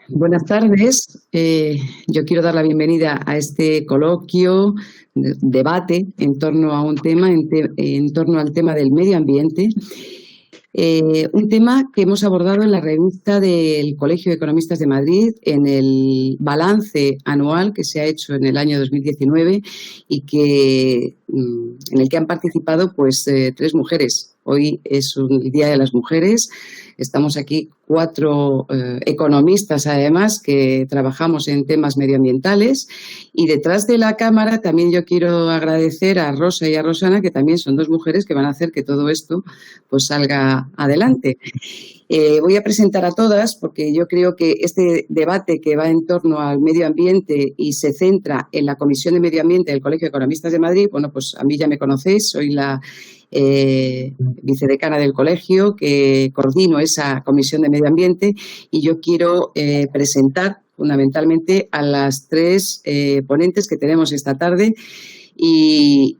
Buenas tardes. Yo quiero dar la bienvenida a este coloquio, debate en torno a un tema, en torno al tema del medio ambiente. Un tema que hemos abordado en la revista del Colegio de Economistas de Madrid en el balance anual que se ha hecho en el año 2019 y en el que han participado tres mujeres. Hoy es el Día de las Mujeres. Estamos aquí 4 economistas, además, que trabajamos en temas medioambientales. Y detrás de la cámara también yo quiero agradecer a Rosa y a Rosana, que también son 2 mujeres que van a hacer que todo esto pues salga adelante. Voy a presentar a todas porque yo creo que este debate que va en torno al medio ambiente y se centra en la Comisión de Medio Ambiente del Colegio de Economistas de Madrid, bueno, pues a mí ya me conocéis, soy la vicedecana del colegio, que coordino esa Comisión de Medio Ambiente, y yo quiero presentar fundamentalmente a las 3 ponentes que tenemos esta tarde. Y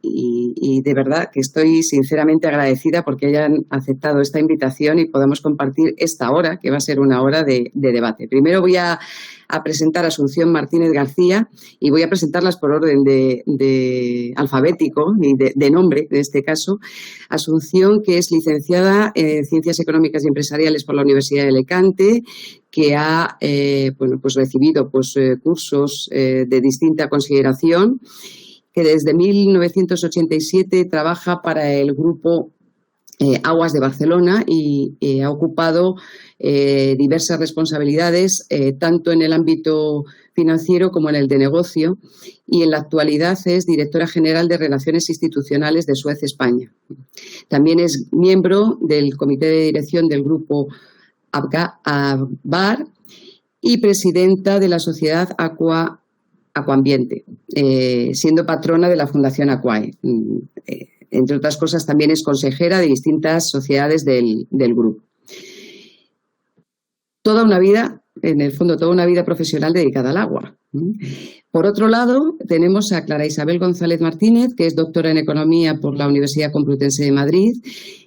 de verdad que estoy sinceramente agradecida porque hayan aceptado esta invitación y podamos compartir esta hora, que va a ser una hora de debate. Primero voy a presentar a Asunción Martínez García y voy a presentarlas por orden de alfabético y de nombre, en este caso. Asunción, que es licenciada en Ciencias Económicas y Empresariales por la Universidad de Alicante, que ha recibido cursos de distinta consideración, que desde 1987 trabaja para el grupo Aguas de Barcelona y ha ocupado diversas responsabilidades, tanto en el ámbito financiero como en el de negocio, y en la actualidad es directora general de Relaciones Institucionales de Suez España. También es miembro del comité de dirección del grupo ABAR y presidenta de la sociedad Aquambiente, siendo patrona de la Fundación Aquae. Entre otras cosas, también es consejera de distintas sociedades del grupo. Toda una vida, en el fondo, toda una vida profesional dedicada al agua. Por otro lado, tenemos a Clara Isabel González Martínez, que es doctora en Economía por la Universidad Complutense de Madrid,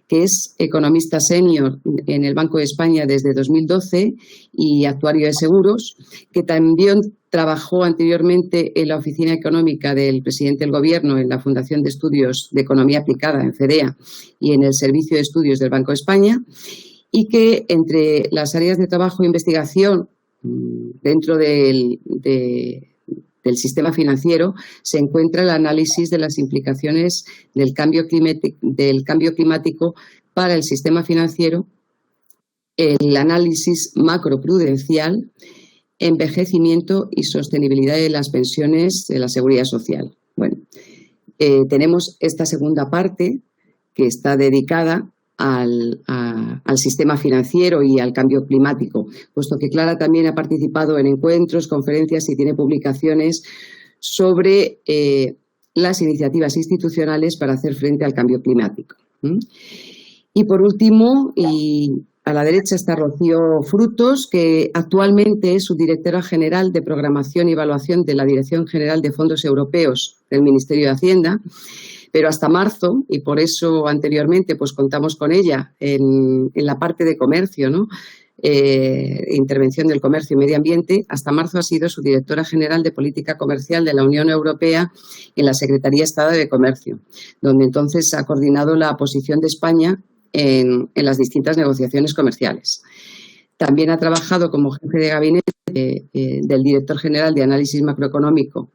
que es economista senior en el Banco de España desde 2012 y actuario de seguros, que también trabajó anteriormente en la Oficina Económica del Presidente del Gobierno en la Fundación de Estudios de Economía Aplicada, en FEDEA, y en el Servicio de Estudios del Banco de España, y que entre las áreas de trabajo e investigación dentro del sistema financiero se encuentra el análisis de las implicaciones del cambio climático para el sistema financiero, el análisis macroprudencial, envejecimiento y sostenibilidad de las pensiones de la seguridad social. Bueno, tenemos esta segunda parte que está dedicada al sistema financiero y al cambio climático, puesto que Clara también ha participado en encuentros, conferencias y tiene publicaciones sobre las iniciativas institucionales para hacer frente al cambio climático. Y por último, y a la derecha está Rocío Frutos, que actualmente es subdirectora general de Programación y Evaluación de la Dirección General de Fondos Europeos del Ministerio de Hacienda. Pero hasta marzo, y por eso anteriormente pues contamos con ella en la parte de comercio, ¿no? Intervención del comercio y medio ambiente, hasta marzo ha sido subdirectora general de Política Comercial de la Unión Europea en la Secretaría de Estado de Comercio, donde entonces ha coordinado la posición de España en las distintas negociaciones comerciales. También ha trabajado como jefe de gabinete del director general de Análisis Macroeconómico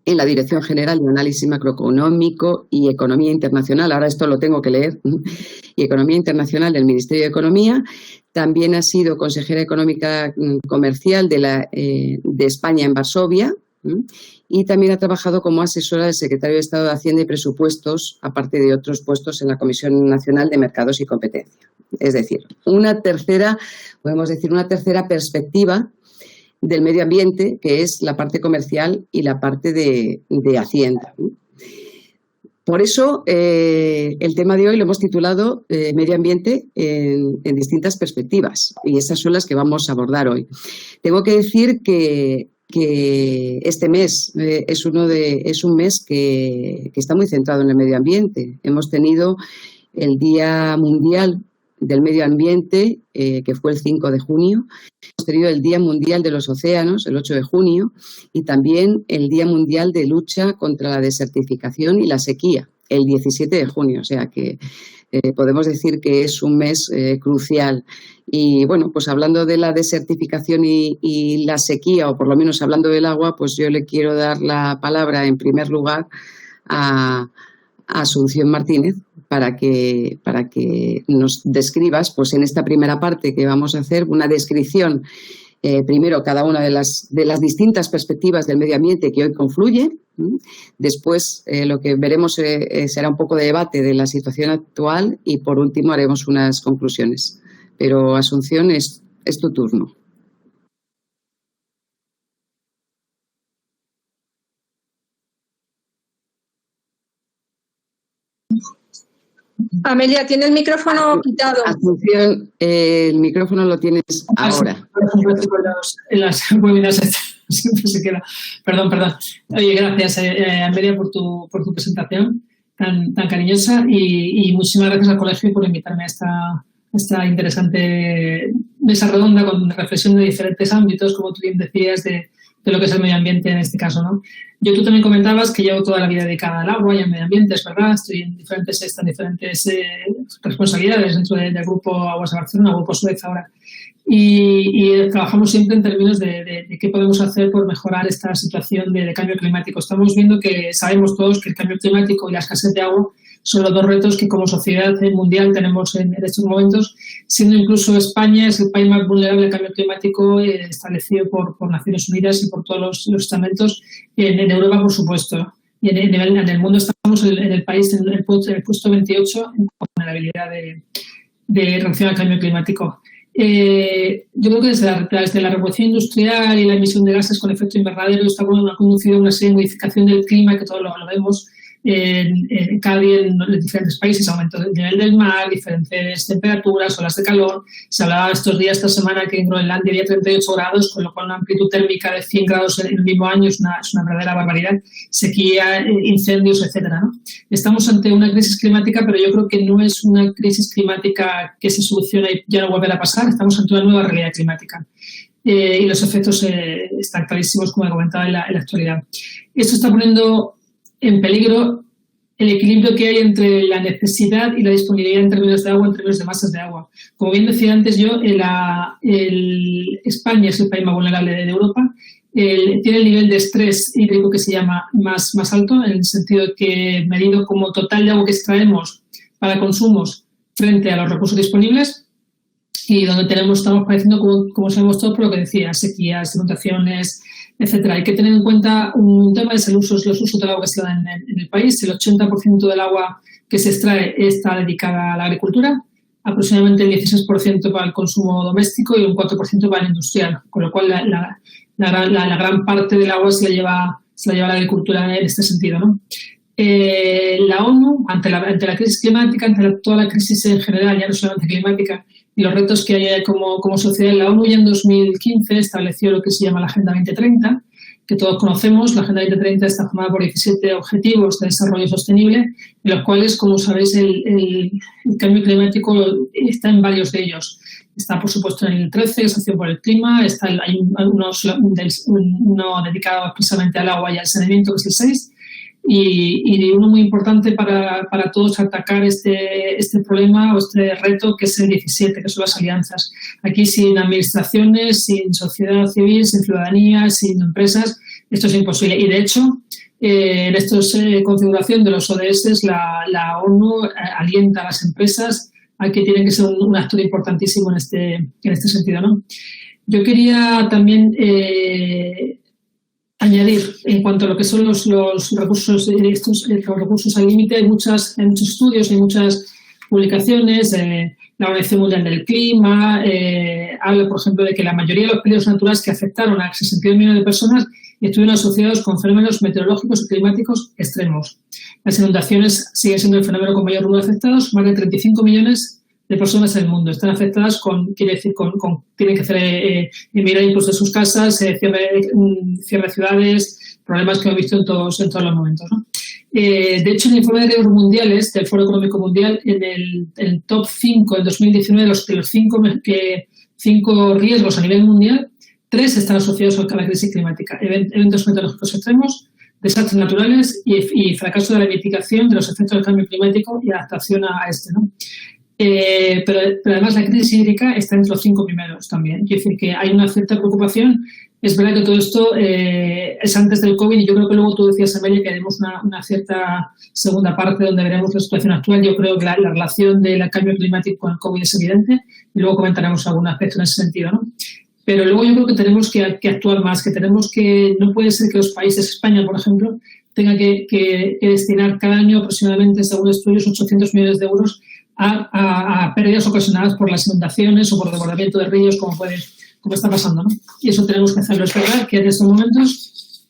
en la Dirección General de Análisis Macroeconómico y Economía Internacional, ahora esto lo tengo que leer, y Economía Internacional del Ministerio de Economía. También ha sido consejera económica comercial de España en Varsovia, y también ha trabajado como asesora del secretario de Estado de Hacienda y Presupuestos, aparte de otros puestos en la Comisión Nacional de Mercados y Competencia. Es decir, una tercera perspectiva del medio ambiente, que es la parte comercial y la parte de Hacienda. Por eso, el tema de hoy lo hemos titulado Medio ambiente en distintas perspectivas, y esas son las que vamos a abordar hoy. Tengo que decir que este mes es un mes que está muy centrado en el medio ambiente. Hemos tenido el Día Mundial del Medio Ambiente, que fue el 5 de junio. Hemos tenido el Día Mundial de los Océanos, el 8 de junio, y también el Día Mundial de Lucha contra la Desertificación y la Sequía, el 17 de junio. O sea que podemos decir que es un mes crucial. Y bueno, pues hablando de la desertificación y la sequía, o por lo menos hablando del agua, pues yo le quiero dar la palabra en primer lugar a Asunción Martínez para que nos describas, pues en esta primera parte que vamos a hacer, una descripción, primero cada una de las distintas perspectivas del medio ambiente que hoy confluye. Después lo que veremos será un poco de debate de la situación actual y por último haremos unas conclusiones. Pero Asunción, es tu turno. Amelia, tiene el micrófono quitado. Asunción, el micrófono lo tienes ahora. En las webinars siempre se queda. Perdón. Oye, gracias, Amelia, por tu presentación tan cariñosa y muchísimas gracias al colegio por invitarme a esta interesante mesa redonda con reflexión de diferentes ámbitos, como tú bien decías, de lo que es el medio ambiente en este caso, ¿no? Tú también comentabas que llevo toda la vida dedicada al agua y al medio ambiente, es verdad, estoy en diferentes responsabilidades dentro del Grupo Aguas de Barcelona, Grupo Suez ahora, y trabajamos siempre en términos de qué podemos hacer por mejorar esta situación de cambio climático. Estamos viendo que sabemos todos que el cambio climático y la escasez de agua son los dos retos que como sociedad mundial tenemos en estos momentos, siendo incluso España es el país más vulnerable al cambio climático establecido por Naciones Unidas y por todos los estamentos, en Europa por supuesto. Y en el mundo estamos en el país en el puesto 28 en vulnerabilidad de reacción al cambio climático. Yo creo que desde la revolución industrial y la emisión de gases con efecto invernadero está conducido a una serie de modificación del clima que todos lo vemos. Cada día en los diferentes países, aumento del nivel del mar, diferentes temperaturas, olas de calor. Se hablaba estos días, esta semana, que en Groenlandia había 38 grados, con lo cual una amplitud térmica de 100 grados en el mismo año es una verdadera barbaridad. Sequía, incendios, etcétera, ¿no? Estamos ante una crisis climática, pero yo creo que no es una crisis climática que se soluciona y ya no volverá a pasar. Estamos ante una nueva realidad climática. Y los efectos están clarísimos, como he comentado, en la actualidad. Esto está poniendo en peligro el equilibrio que hay entre la necesidad y la disponibilidad en términos de agua, en términos de masas de agua. Como bien decía antes yo, España es el país más vulnerable de Europa. Tiene el nivel de estrés hídrico que se llama más alto, en el sentido de que medido como total de agua que extraemos para consumos frente a los recursos disponibles, y donde estamos padeciendo, como sabemos todos, por lo que decía, sequías, inundaciones, etcétera. Hay que tener en cuenta un tema, es los usos del agua que se da en el país. El 80% del agua que se extrae está dedicada a la agricultura, aproximadamente el 16% para el consumo doméstico y un 4% para el industrial, con lo cual la gran parte del agua se la lleva la agricultura en este sentido, ¿no? La ONU, ante la crisis climática, ante toda la crisis en general, ya no solamente climática, y los retos que hay como sociedad, la ONU ya en 2015 estableció lo que se llama la Agenda 2030, que todos conocemos. La Agenda 2030 está formada por 17 objetivos de desarrollo sostenible, en los cuales, como sabéis, el cambio climático está en varios de ellos. Está, por supuesto, en el 13, es acción por el clima, hay uno dedicado expresamente al agua y al saneamiento, que es el 6, y uno muy importante para todos atacar este problema o este reto, que es el 17, que son las alianzas. Aquí, sin administraciones, sin sociedad civil, sin ciudadanía, sin empresas, esto es imposible. Y de hecho, en esta configuración de los ODS, la ONU alienta a las empresas a que tienen que ser un actor importantísimo en este sentido, ¿no? Yo quería también añadir, en cuanto a lo que son los recursos al límite, hay muchos estudios, hay muchas publicaciones. La Organización Mundial del Clima habla, por ejemplo, de que la mayoría de los peligros naturales que afectaron a 62 millones de personas estuvieron asociados con fenómenos meteorológicos y climáticos extremos. Las inundaciones siguen siendo el fenómeno con mayor número de afectados. Más de 35 millones de personas en el mundo están afectadas tienen que hacer emigrar incluso de sus casas, cierre de ciudades, problemas que hemos visto en todos los momentos, ¿no? De hecho, en el informe de riesgos mundiales del Foro Económico Mundial, en el top 5 en 2019, de los 5 riesgos a nivel mundial, 3 están asociados a la crisis climática: eventos meteorológicos extremos, desastres naturales y fracaso de la mitigación de los efectos del cambio climático y adaptación a este, ¿no? Pero además la crisis hídrica está entre los 5 primeros también. Quiere decir que hay una cierta preocupación. Es verdad que todo esto es antes del COVID y yo creo que luego tú decías, Amelia, que haremos una cierta segunda parte donde veremos la situación actual. Yo creo que la relación del cambio climático con el COVID es evidente y luego comentaremos algún aspecto en ese sentido, ¿no? Pero luego yo creo que tenemos que actuar más, no puede ser que los países, España, por ejemplo, tenga que destinar cada año aproximadamente, según estudios, 800 millones de euros a pérdidas ocasionadas por las inundaciones o por desbordamiento de ríos, como está pasando, ¿no? Y eso tenemos que hacerlo. Es verdad que en estos momentos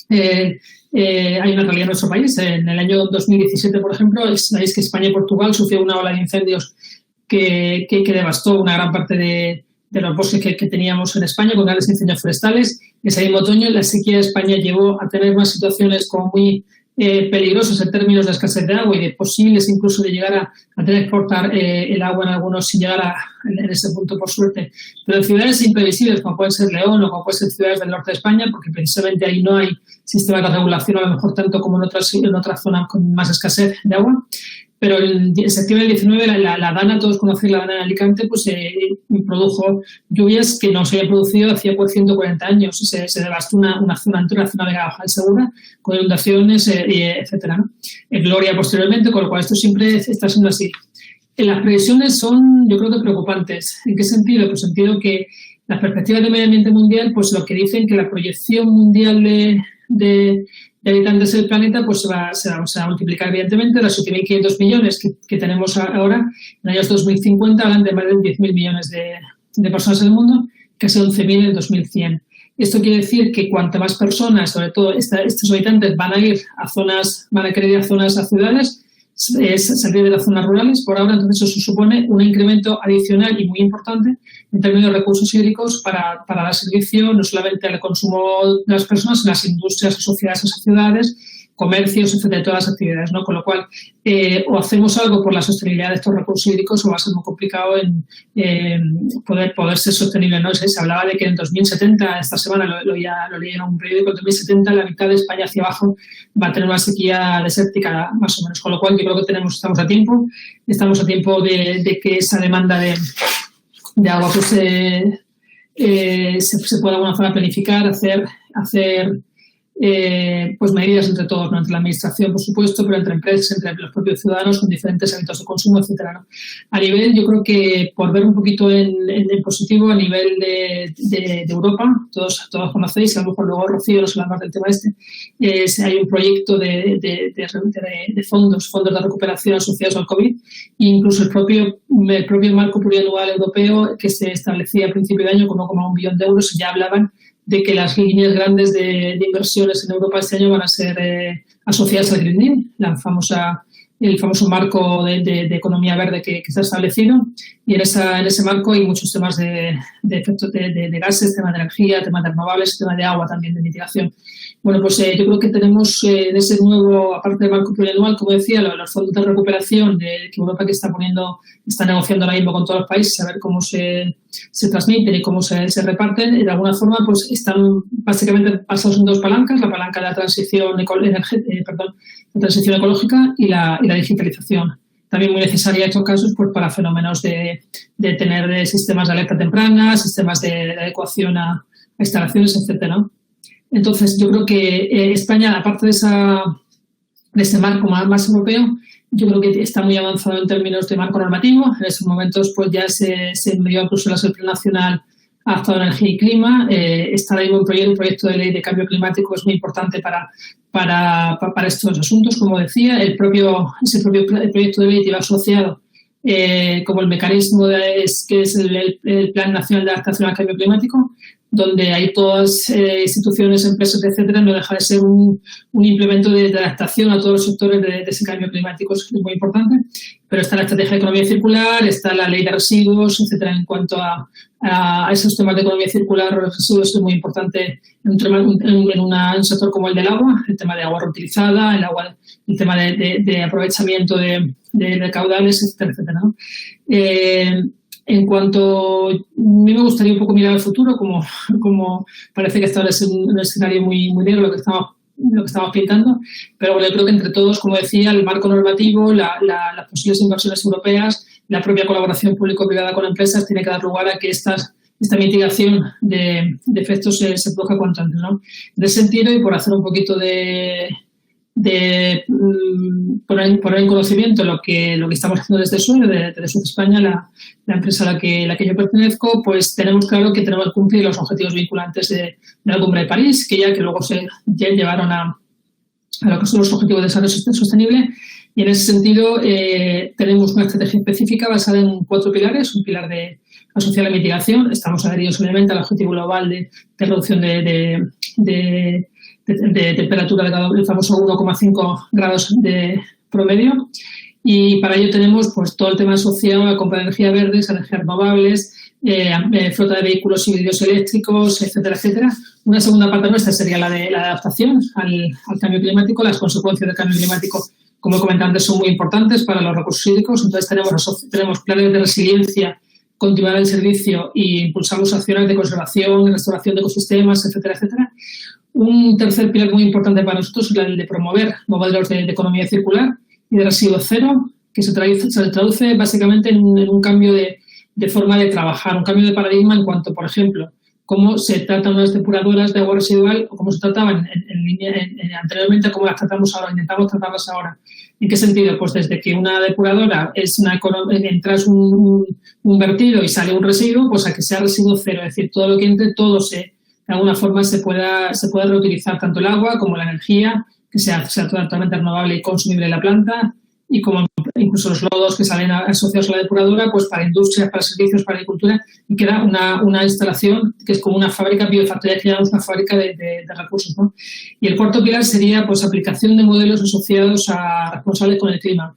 hay una realidad en nuestro país. En el año 2017, por ejemplo, sabéis que España y Portugal sufrieron una ola de incendios que devastó una gran parte de los bosques que teníamos en España, con grandes incendios forestales. Ese mismo otoño, la sequía de España llevó a tener unas situaciones como muy peligrosas en términos de escasez de agua y de posibles incluso de llegar a tener que cortar el agua en algunos sin llegar en ese punto, por suerte. Pero en ciudades imprevisibles, como pueden ser León o como pueden ser ciudades del norte de España, porque precisamente ahí no hay sistemas de regulación a lo mejor tanto como en otras zonas con más escasez de agua. Pero en septiembre del 19 la DANA, todos conocen la DANA en Alicante, pues produjo lluvias que no se habían producido hacía por 140 años. Se devastó una zona entera, la zona de Gabajal Segura, con inundaciones, etcétera, ¿no? En Gloria posteriormente, con lo cual esto siempre está siendo así. Las previsiones son, yo creo que preocupantes. ¿En qué sentido? Pues en el sentido que las perspectivas de medio ambiente mundial, pues lo que dicen que la proyección mundial de habitantes del planeta pues se va a multiplicar evidentemente. De los 7.500 millones que tenemos ahora, en años 2050 hablan de más de 10.000 millones de personas en el mundo, casi 11.000 en el 2100. Esto quiere decir que cuanta más personas, sobre todo estos habitantes, van a querer ir a ciudades, salir de las zonas rurales por ahora. Entonces eso supone un incremento adicional y muy importante en términos de recursos hídricos para dar servicio no solamente al consumo de las personas, sino a las industrias asociadas a esas ciudades, comercios, etcétera, todas las actividades, ¿no? Con lo cual, o hacemos algo por la sostenibilidad de estos recursos hídricos o va a ser muy complicado en poder ser sostenible, ¿no? Se hablaba de que en 2070, esta semana lo leí en un periódico, en 2070 la mitad de España hacia abajo va a tener una sequía desértica más o menos, con lo cual yo creo que estamos a tiempo de que esa demanda de agua pues se pueda de alguna forma planificar, hacer pues medidas entre todos, ¿no? Entre la administración, por supuesto, pero entre empresas, entre los propios ciudadanos con diferentes hábitos de consumo, etcétera, ¿no? A nivel, yo creo que por ver un poquito en positivo, a nivel de Europa, todos conocéis, a lo mejor luego Rocío nos habla más del tema hay un proyecto de fondos de recuperación asociados al COVID, e incluso el propio marco plurianual europeo que se establecía a principio de año con 1,1 billón de euros, ya hablaban de que las líneas grandes de inversiones en Europa este año van a ser asociadas al Green Deal, el famoso marco de economía verde que está establecido. Y en ese marco hay muchos temas de efectos de gases, temas de energía, temas de renovables, temas de agua también, de mitigación. Bueno, pues yo creo que tenemos en ese nuevo, aparte del marco plurianual, como decía, los fondos de recuperación que Europa está negociando ahora mismo con todos los países, a ver cómo se transmiten y cómo se reparten. De alguna forma, pues están básicamente basados en dos palancas: la palanca de la transición ecológica y la digitalización. También muy necesaria en estos casos pues para fenómenos de tener sistemas de alerta temprana, sistemas de adecuación a instalaciones, etcétera, ¿no? Entonces, yo creo que España, aparte de ese marco más europeo, yo creo que está muy avanzado en términos de marco normativo. En estos momentos pues ya se envió incluso la Plan Nacional Adaptado a Energía y Clima. Está ahí un proyecto de ley de cambio climático, es muy importante para estos asuntos. Como decía, ese propio proyecto de ley lleva asociado como el mecanismo que es el Plan Nacional de Adaptación al Cambio Climático, donde hay todas instituciones, empresas, etcétera, no deja de ser un implemento de adaptación a todos los sectores de ese cambio climático, es muy importante. Pero está la estrategia de economía circular, está la ley de residuos, etcétera. En cuanto a esos temas de economía circular o residuos, es muy importante en un sector como el del agua, el tema de agua reutilizada, el tema de aprovechamiento de caudales, etcétera, etcétera, ¿no? En cuanto a mí me gustaría un poco mirar al futuro, como parece que esto es un escenario muy negro lo que estamos pintando, pero bueno, yo creo que entre todos, como decía, el marco normativo, las posibles inversiones europeas, la propia colaboración público-privada con empresas tiene que dar lugar a que esta mitigación de efectos se produzca cuanto antes, ¿no? En ese sentido, y por hacer un poquito de poner en conocimiento lo que estamos haciendo desde SUR, desde SUR España, la empresa a la que yo pertenezco, pues tenemos claro que tenemos que cumplir los objetivos vinculantes de la Cumbre de París, que luego se llevaron a lo que son los objetivos de desarrollo sostenible. Y en ese sentido tenemos una estrategia específica basada en 4 pilares. Un pilar asociado a la mitigación. Estamos adheridos obviamente al objetivo global de reducción de temperatura del famoso 1,5 grados de promedio, y para ello tenemos pues todo el tema asociado a la compra de energía verde, energías renovables, flota de vehículos híbridos eléctricos, etcétera, etcétera. Una segunda parte nuestra sería la de la adaptación al cambio climático. Las consecuencias del cambio climático, como he comentado antes, son muy importantes para los recursos hídricos. Entonces tenemos planes de resiliencia, continuar el servicio e impulsamos acciones de conservación y restauración de ecosistemas, etcétera, etcétera. Un tercer pilar muy importante para nosotros es el de promover modelos de economía circular y de residuo cero, que se traduce básicamente en un cambio de forma de trabajar, un cambio de paradigma en cuanto, por ejemplo, cómo se tratan unas depuradoras de agua residual o cómo se trataban anteriormente, cómo las tratamos ahora, intentamos tratarlas ahora. ¿En qué sentido? Pues desde que una depuradora entras un vertido y sale un residuo, pues a que sea residuo cero, es decir, todo lo que entre, de alguna forma se pueda reutilizar, tanto el agua como la energía, que sea totalmente renovable y consumible en la planta, y como incluso los lodos que salen asociados a la depuradora, pues para industrias, para servicios, para agricultura, y queda una instalación que es como una fábrica biofactoría, que llamamos una fábrica de recursos, ¿no? Y el cuarto pilar sería pues aplicación de modelos asociados a responsables con el clima.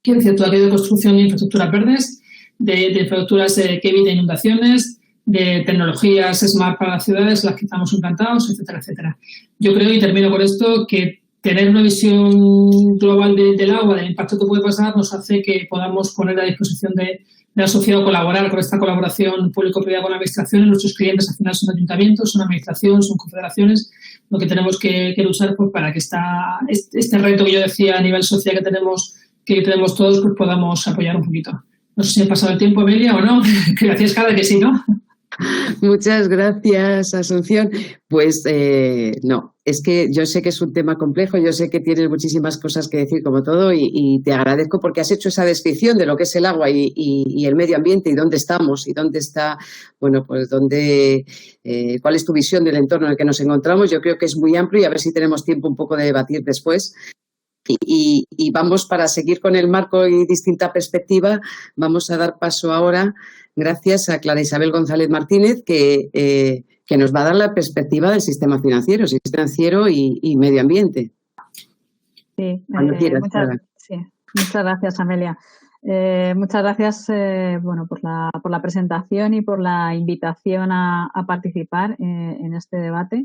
Quiere decir, toda aquella construcción de infraestructuras verdes, de infraestructuras que eviten inundaciones, de tecnologías smart para las ciudades, las que estamos implantados, etcétera, etcétera. Yo creo, y termino con esto, que tener una visión global del agua, del impacto que puede pasar, nos hace que podamos poner a disposición del asociado colaborar con esta colaboración público-privada con la administración. Nuestros clientes al final son ayuntamientos, son administraciones, son confederaciones. Lo que tenemos que luchar pues, para que este reto que yo decía a nivel social que tenemos todos, pues podamos apoyar un poquito. No sé si ha pasado el tiempo, Emilia, o no. Gracias, Cara, que sí, ¿no? Muchas gracias, Asunción. Pues no, es que yo sé que es un tema complejo, yo sé que tienes muchísimas cosas que decir como todo y te agradezco porque has hecho esa descripción de lo que es el agua y el medio ambiente y dónde estamos y dónde está, bueno, pues cuál es tu visión del entorno en el que nos encontramos. Yo creo que es muy amplio y a ver si tenemos tiempo un poco de debatir después. Y vamos, para seguir con el marco y distinta perspectiva, vamos a dar paso ahora, gracias a Clara Isabel González Martínez, que nos va a dar la perspectiva del sistema financiero y medio ambiente. Sí, muchas gracias, Amelia. Muchas gracias por la presentación y por la invitación a participar en este debate.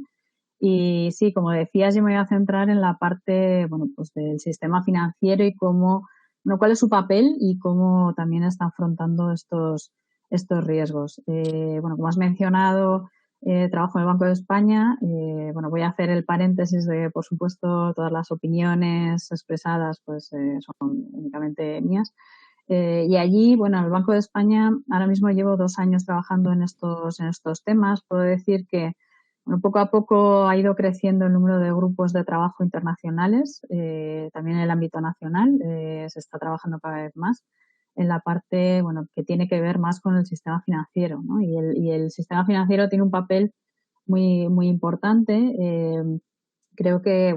Y sí, como decías, yo me voy a centrar en la parte del sistema financiero y cuál es su papel y cómo también está afrontando estos riesgos. Como has mencionado, trabajo en el Banco de España. Voy a hacer el paréntesis de, por supuesto, todas las opiniones expresadas pues son únicamente mías. Y allí, en el Banco de España, ahora mismo llevo 2 años trabajando en estos temas. Puedo decir que poco a poco ha ido creciendo el número de grupos de trabajo internacionales, también en el ámbito nacional se está trabajando cada vez más en la parte que tiene que ver más con el sistema financiero, ¿no? Y el sistema financiero tiene un papel muy, muy importante. Creo que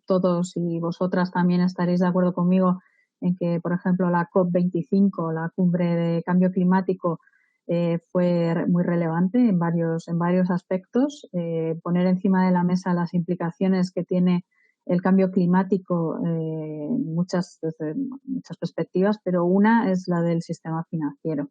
todos y vosotras también estaréis de acuerdo conmigo en que, por ejemplo, la COP25, la cumbre de cambio climático, fue muy relevante en varios aspectos. Poner encima de la mesa las implicaciones que tiene el cambio climático desde muchas perspectivas, pero una es la del sistema financiero.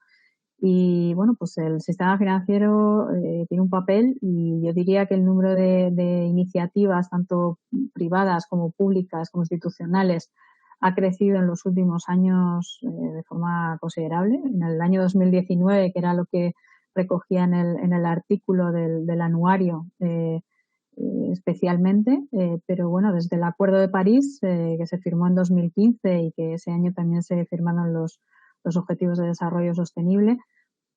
Y bueno, pues el sistema financiero tiene un papel, y yo diría que el número de iniciativas, tanto privadas como públicas, como institucionales, ha crecido en los últimos años de forma considerable. En el año 2019, que era lo que recogía en el artículo del anuario, especialmente, pero bueno, desde el Acuerdo de París, que se firmó en 2015 y que ese año también se firmaron los Objetivos de Desarrollo Sostenible.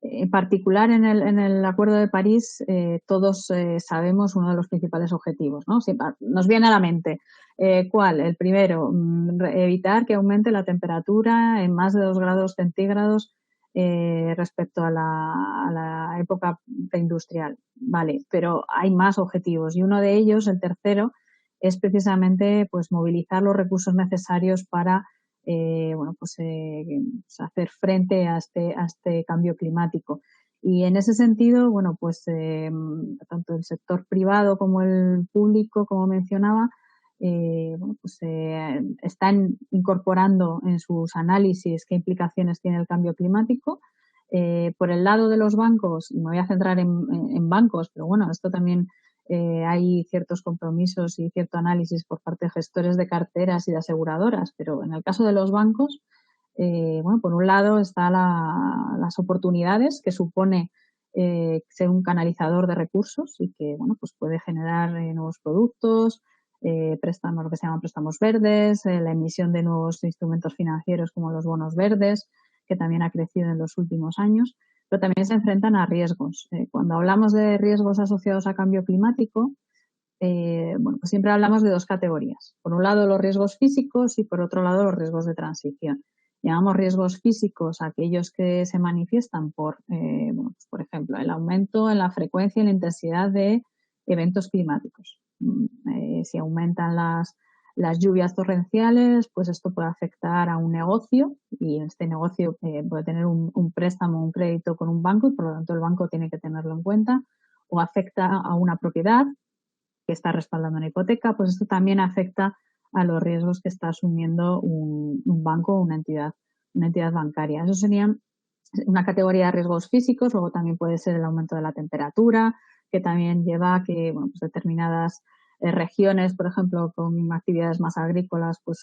En particular, en el Acuerdo de París, todos sabemos uno de los principales objetivos, ¿no? Nos viene a la mente. ¿Cuál? El primero, evitar que aumente la temperatura en más de 2 grados centígrados respecto a la época preindustrial. Vale, pero hay más objetivos, y uno de ellos, el tercero, es precisamente pues movilizar los recursos necesarios para hacer frente a este cambio climático. Y en ese sentido, bueno, pues tanto el sector privado como el público, como mencionaba, están incorporando en sus análisis qué implicaciones tiene el cambio climático. Por el lado de los bancos, y me voy a centrar en bancos, pero bueno, esto también hay ciertos compromisos y cierto análisis por parte de gestores de carteras y de aseguradoras, pero en el caso de los bancos, por un lado están las oportunidades que supone ser un canalizador de recursos y que, bueno, pues puede generar nuevos productos, préstamos, lo que se llaman préstamos verdes, la emisión de nuevos instrumentos financieros como los bonos verdes, que también ha crecido en los últimos años, pero también se enfrentan a riesgos. Cuando hablamos de riesgos asociados a cambio climático, pues siempre hablamos de 2 categorías. Por un lado, los riesgos físicos, y por otro lado, los riesgos de transición. Llamamos riesgos físicos a aquellos que se manifiestan por ejemplo, el aumento en la frecuencia y la intensidad de eventos climáticos. Si aumentan las lluvias torrenciales, pues esto puede afectar a un negocio, y este negocio puede tener un préstamo, un crédito con un banco, y por lo tanto el banco tiene que tenerlo en cuenta. O afecta a una propiedad que está respaldando una hipoteca, pues esto también afecta a los riesgos que está asumiendo un banco o una entidad bancaria. Eso serían una categoría de riesgos físicos. Luego también puede ser el aumento de la temperatura, que también lleva a que determinadas regiones, por ejemplo, con actividades más agrícolas, pues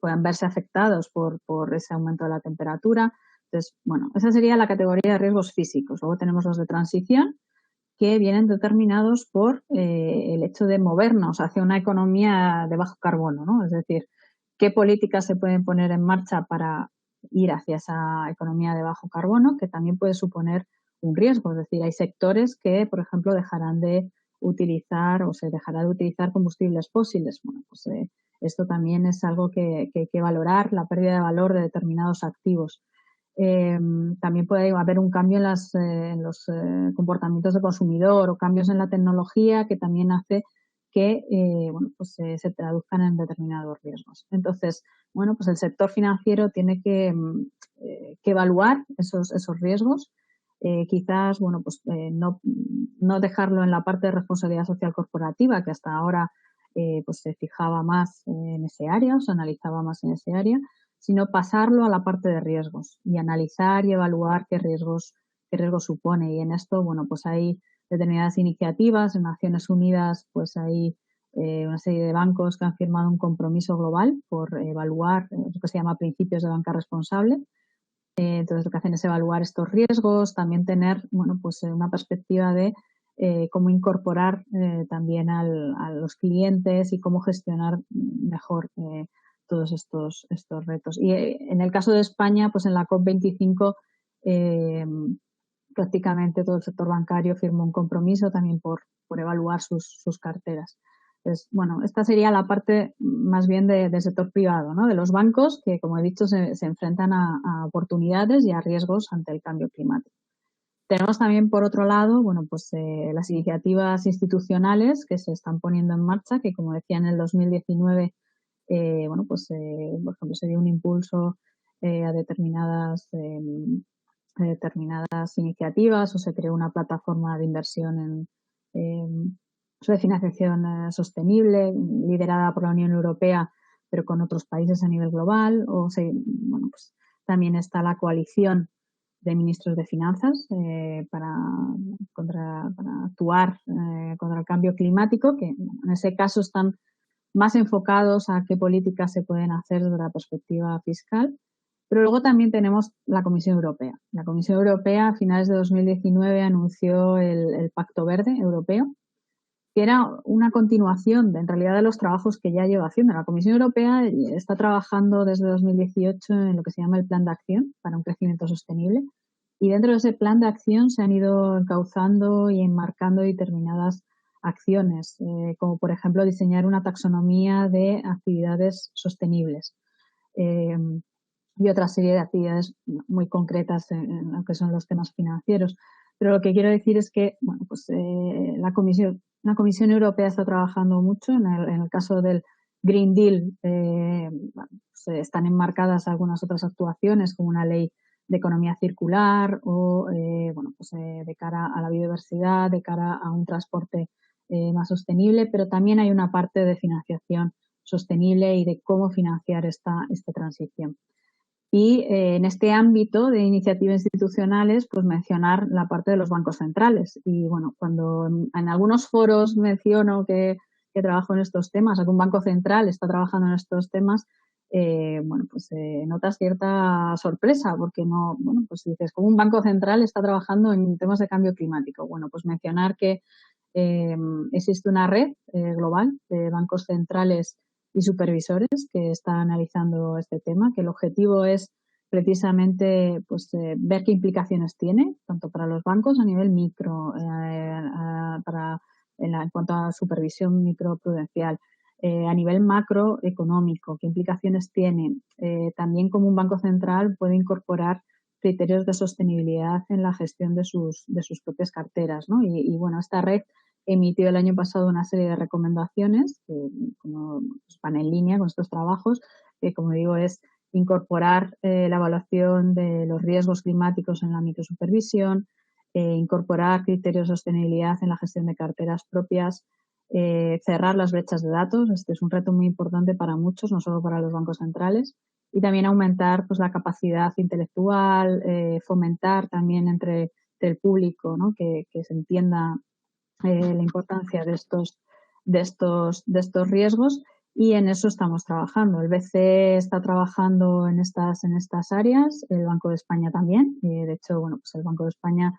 puedan verse afectados por ese aumento de la temperatura. Entonces, bueno, esa sería la categoría de riesgos físicos. Luego tenemos los de transición, que vienen determinados por el hecho de movernos hacia una economía de bajo carbono, ¿no? Es decir, qué políticas se pueden poner en marcha para ir hacia esa economía de bajo carbono, que también puede suponer un riesgo. Es decir, hay sectores que, por ejemplo, dejarán de utilizar o se dejará de utilizar combustibles fósiles. Bueno, pues esto también es algo que hay que valorar, la pérdida de valor de determinados activos. También puede haber un cambio en los comportamientos del consumidor, o cambios en la tecnología, que también hace que se traduzcan en determinados riesgos. Entonces, bueno, pues el sector financiero tiene que evaluar esos riesgos. Quizás, bueno, pues no dejarlo en la parte de responsabilidad social corporativa, que hasta ahora pues se fijaba más en ese área, o se analizaba más en ese área, sino pasarlo a la parte de riesgos y analizar y evaluar qué riesgos supone. Y en esto, bueno, pues hay determinadas iniciativas. En Naciones Unidas, pues hay una serie de bancos que han firmado un compromiso global por evaluar lo que se llama principios de banca responsable. Entonces, lo que hacen es evaluar estos riesgos, también tener, bueno, pues una perspectiva de cómo incorporar también a los clientes y cómo gestionar mejor todos estos retos. Y en el caso de España, pues en la COP25 prácticamente todo el sector bancario firmó un compromiso también por evaluar sus carteras. Entonces, bueno, esta sería la parte más bien del sector privado, ¿no? De los bancos, que, como he dicho, se enfrentan a oportunidades y a riesgos ante el cambio climático. Tenemos también, por otro lado, bueno, pues las iniciativas institucionales que se están poniendo en marcha, que, como decía, en el 2019 bueno, pues, por ejemplo, se dio un impulso a determinadas iniciativas o se creó una plataforma de inversión de financiación sostenible liderada por la Unión Europea, pero con otros países a nivel global. Bueno, pues también está la coalición de ministros de finanzas para actuar contra el cambio climático, que en ese caso están más enfocados a qué políticas se pueden hacer desde la perspectiva fiscal. Pero luego también tenemos la Comisión Europea. La Comisión Europea a finales de 2019 anunció el Pacto Verde Europeo, que era una continuación en realidad de los trabajos que ya lleva haciendo. La Comisión Europea está trabajando desde 2018 en lo que se llama el Plan de Acción para un Crecimiento Sostenible, y dentro de ese plan de acción se han ido encauzando y enmarcando determinadas acciones, como por ejemplo diseñar una taxonomía de actividades sostenibles y otra serie de actividades muy concretas en lo que son los temas financieros. Pero lo que quiero decir es que bueno, pues, la Comisión Europea está trabajando mucho. En el caso del Green Deal pues, están enmarcadas algunas otras actuaciones, como una ley de economía circular o bueno, pues, de cara a la biodiversidad, de cara a un transporte más sostenible, pero también hay una parte de financiación sostenible y de cómo financiar esta transición. Y en este ámbito de iniciativas institucionales, pues mencionar la parte de los bancos centrales. Y bueno, cuando en algunos foros menciono que trabajo en estos temas, o que un banco central está trabajando en estos temas, bueno, pues notas cierta sorpresa, porque no, bueno, pues dices, como un banco central está trabajando en temas de cambio climático. Bueno, pues mencionar que existe una red global de bancos centrales y supervisores que están analizando este tema, que el objetivo es precisamente pues, ver qué implicaciones tiene, tanto para los bancos a nivel micro, en cuanto a supervisión microprudencial, a nivel macroeconómico, qué implicaciones tiene. También como un banco central puede incorporar criterios de sostenibilidad en la gestión de sus propias carteras, ¿no? Y bueno, esta red emitió el año pasado una serie de recomendaciones que como van en línea con estos trabajos, que como digo es incorporar la evaluación de los riesgos climáticos en la microsupervisión, incorporar criterios de sostenibilidad en la gestión de carteras propias, cerrar las brechas de datos. Este es un reto muy importante para muchos, no solo para los bancos centrales, y también aumentar pues, la capacidad intelectual, fomentar también entre el público, ¿no? que se entienda la importancia de estos riesgos, y en eso estamos trabajando. El BCE está trabajando en estas áreas, el Banco de España también. De hecho, bueno, pues el Banco de España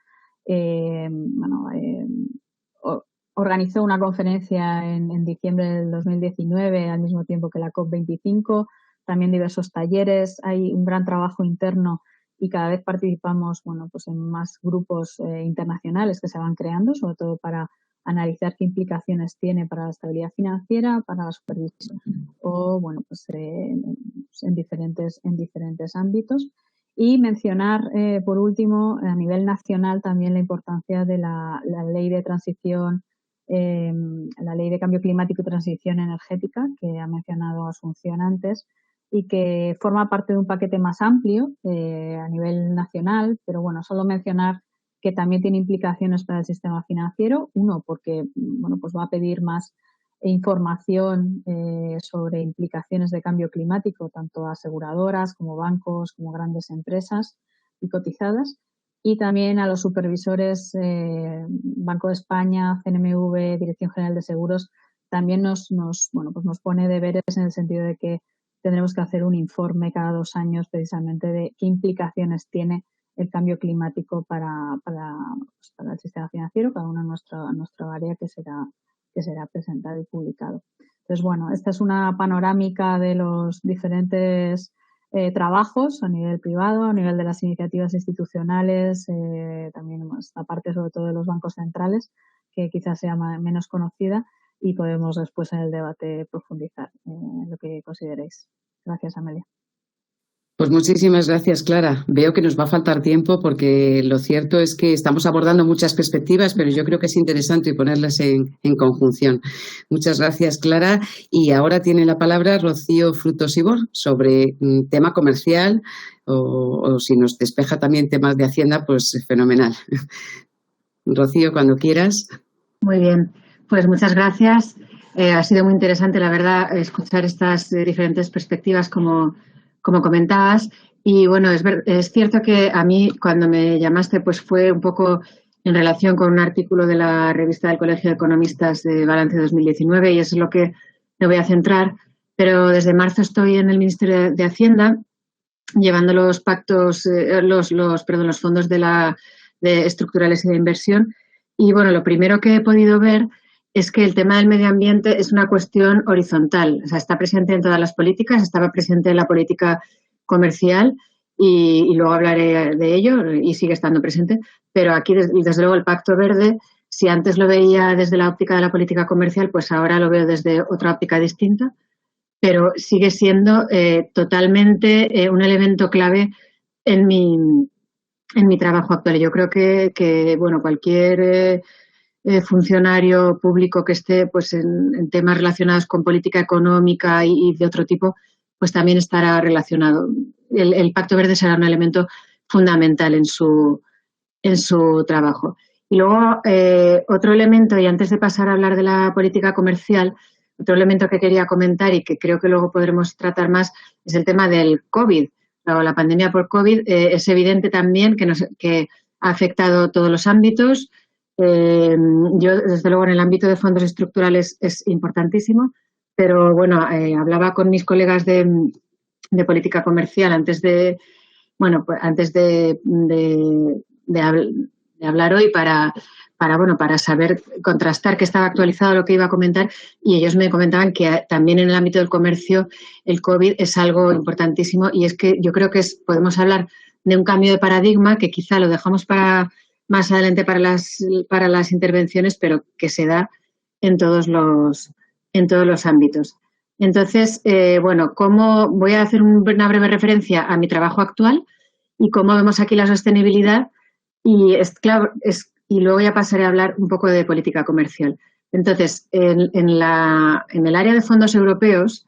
organizó una conferencia en diciembre del 2019 al mismo tiempo que la COP25, también diversos talleres. Hay un gran trabajo interno y cada vez participamos, bueno, pues en más grupos internacionales que se van creando, sobre todo para analizar qué implicaciones tiene para la estabilidad financiera, para la supervisión o, bueno, pues en diferentes ámbitos. Y mencionar, por último, a nivel nacional también la importancia de la ley de transición, la ley de cambio climático y transición energética, que ha mencionado Asunción antes, y que forma parte de un paquete más amplio a nivel nacional, pero bueno, solo mencionar que también tiene implicaciones para el sistema financiero. Uno, porque bueno, pues va a pedir más información sobre implicaciones de cambio climático, tanto a aseguradoras como bancos, como grandes empresas y cotizadas. Y también a los supervisores, Banco de España, CNMV, Dirección General de Seguros, también nos pone deberes en el sentido de que tendremos que hacer un informe cada 2 años precisamente de qué implicaciones tiene el cambio climático para el sistema financiero, cada uno en nuestra área que será presentado y publicado. Entonces, bueno, esta es una panorámica de los diferentes trabajos a nivel privado, a nivel de las iniciativas institucionales, también aparte sobre todo de los bancos centrales, que quizás sea menos conocida, y podemos después en el debate profundizar en lo que consideréis. Gracias, Amelia. Pues muchísimas gracias, Clara. Veo que nos va a faltar tiempo porque lo cierto es que estamos abordando muchas perspectivas, pero yo creo que es interesante ponerlas en conjunción. Muchas gracias, Clara. Y ahora tiene la palabra Rocío Frutos-Ibor sobre tema comercial o si nos despeja también temas de Hacienda, pues fenomenal. Rocío, cuando quieras. Muy bien, pues muchas gracias. Ha sido muy interesante, la verdad, escuchar estas diferentes perspectivas como comentabas. Y bueno, es cierto que a mí cuando me llamaste pues fue un poco en relación con un artículo de la revista del Colegio de Economistas de Balance 2019 y eso es lo que me voy a centrar. Pero desde marzo estoy en el Ministerio de Hacienda llevando los pactos, los fondos de estructurales y de inversión. Y bueno, lo primero que he podido ver es que el tema del medio ambiente es una cuestión horizontal. O sea, está presente en todas las políticas, estaba presente en la política comercial y luego hablaré de ello y sigue estando presente. Pero aquí, desde luego, el Pacto Verde, si antes lo veía desde la óptica de la política comercial, pues ahora lo veo desde otra óptica distinta. Pero sigue siendo totalmente un elemento clave en mi trabajo actual. Yo creo que bueno, cualquier funcionario público que esté pues en temas relacionados con política económica y de otro tipo, pues también estará relacionado. El Pacto Verde será un elemento fundamental en su trabajo. Y luego, otro elemento, y antes de pasar a hablar de la política comercial, otro elemento que quería comentar y que creo que luego podremos tratar más es el tema del COVID. La pandemia por COVID es evidente también que ha afectado todos los ámbitos. Yo, desde luego, en el ámbito de fondos estructurales es importantísimo, pero bueno, hablaba con mis colegas de política comercial antes de hablar hoy para saber contrastar que estaba actualizado lo que iba a comentar y ellos me comentaban que también en el ámbito del comercio el COVID es algo importantísimo y es que yo creo que podemos hablar de un cambio de paradigma que quizá lo dejamos para más adelante para las intervenciones, pero que se da en todos los ámbitos. Entonces, voy a hacer una breve referencia a mi trabajo actual y cómo vemos aquí la sostenibilidad y luego ya pasaré a hablar un poco de política comercial. Entonces, en el área de fondos europeos,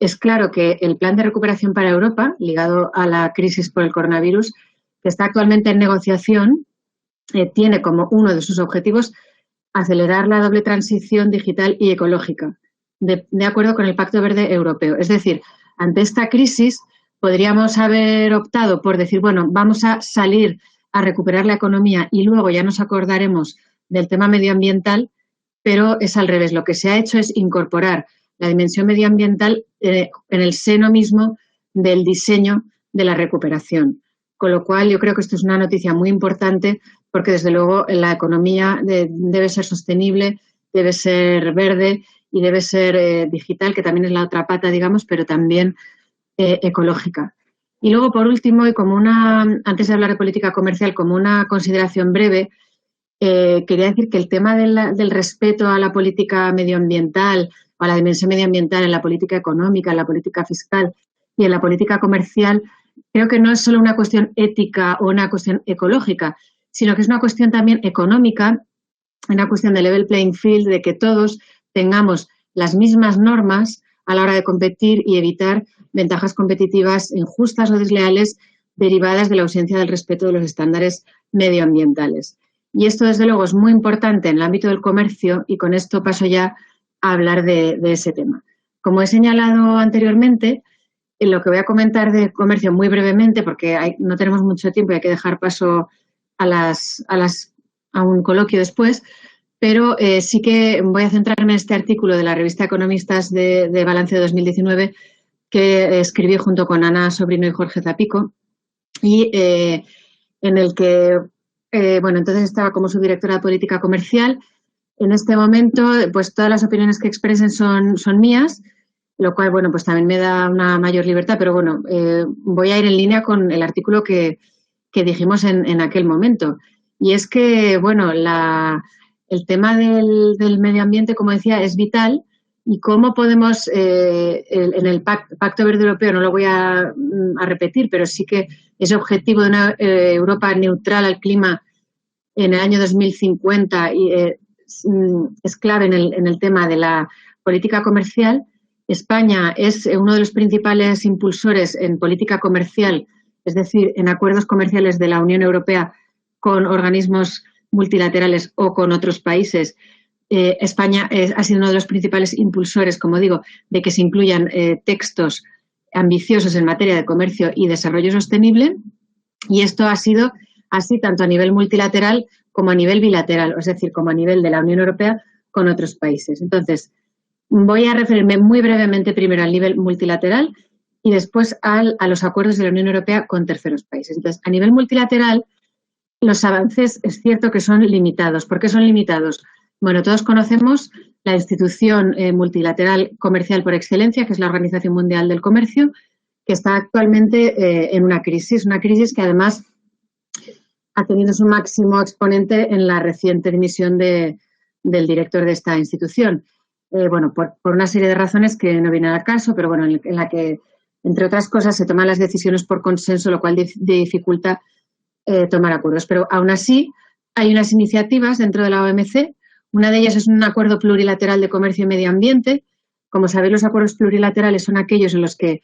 es claro que el plan de recuperación para Europa, ligado a la crisis por el coronavirus, que está actualmente en negociación, tiene como uno de sus objetivos acelerar la doble transición digital y ecológica, de acuerdo con el Pacto Verde Europeo. Es decir, ante esta crisis podríamos haber optado por decir, bueno, vamos a salir a recuperar la economía y luego ya nos acordaremos del tema medioambiental, pero es al revés. Lo que se ha hecho es incorporar la dimensión medioambiental en el seno mismo del diseño de la recuperación. Con lo cual, yo creo que esto es una noticia muy importante porque, desde luego, la economía debe ser sostenible, debe ser verde y debe ser digital, que también es la otra pata, digamos, pero también ecológica. Y luego, por último, y antes de hablar de política comercial, como una consideración breve, quería decir que el tema del respeto a la política medioambiental o a la dimensión medioambiental en la política económica, en la política fiscal y en la política comercial, creo que no es solo una cuestión ética o una cuestión ecológica, sino que es una cuestión también económica, una cuestión de level playing field, de que todos tengamos las mismas normas a la hora de competir y evitar ventajas competitivas injustas o desleales derivadas de la ausencia del respeto de los estándares medioambientales. Y esto, desde luego, es muy importante en el ámbito del comercio y con esto paso ya a hablar de ese tema. Como he señalado anteriormente, en lo que voy a comentar de comercio muy brevemente, porque no tenemos mucho tiempo y hay que dejar paso a un coloquio después, pero sí que voy a centrarme en este artículo de la revista Economistas de Balance de 2019 que escribí junto con Ana Sobrino y Jorge Zapico y en el que, entonces estaba como subdirectora de política comercial. En este momento, pues todas las opiniones que expresen son mías, lo cual, pues también me da una mayor libertad, pero voy a ir en línea con el artículo que dijimos en aquel momento. Y es que, el tema del medio ambiente, como decía, es vital y cómo podemos, en el Pacto Verde Europeo, no lo voy a repetir, pero sí que ese objetivo de una Europa neutral al clima en el año 2050 es clave en el tema de la política comercial. España es uno de los principales impulsores en política comercial, es decir, en acuerdos comerciales de la Unión Europea con organismos multilaterales o con otros países. España ha sido uno de los principales impulsores, como digo, de que se incluyan textos ambiciosos en materia de comercio y desarrollo sostenible, y esto ha sido así tanto a nivel multilateral como a nivel bilateral, es decir, como a nivel de la Unión Europea con otros países. Entonces, voy a referirme muy brevemente primero al nivel multilateral y después a los acuerdos de la Unión Europea con terceros países. Entonces, a nivel multilateral, los avances es cierto que son limitados. ¿Por qué son limitados? Bueno, todos conocemos la institución multilateral comercial por excelencia, que es la Organización Mundial del Comercio, que está actualmente en una crisis que además ha tenido su máximo exponente en la reciente dimisión del director de esta institución. Bueno, por una serie de razones que no vienen al caso, pero bueno, en la que, entre otras cosas, se toman las decisiones por consenso, lo cual dificulta tomar acuerdos. Pero aún así, hay unas iniciativas dentro de la OMC. Una de ellas es un acuerdo plurilateral de comercio y medio ambiente. Como sabéis, los acuerdos plurilaterales son aquellos en los que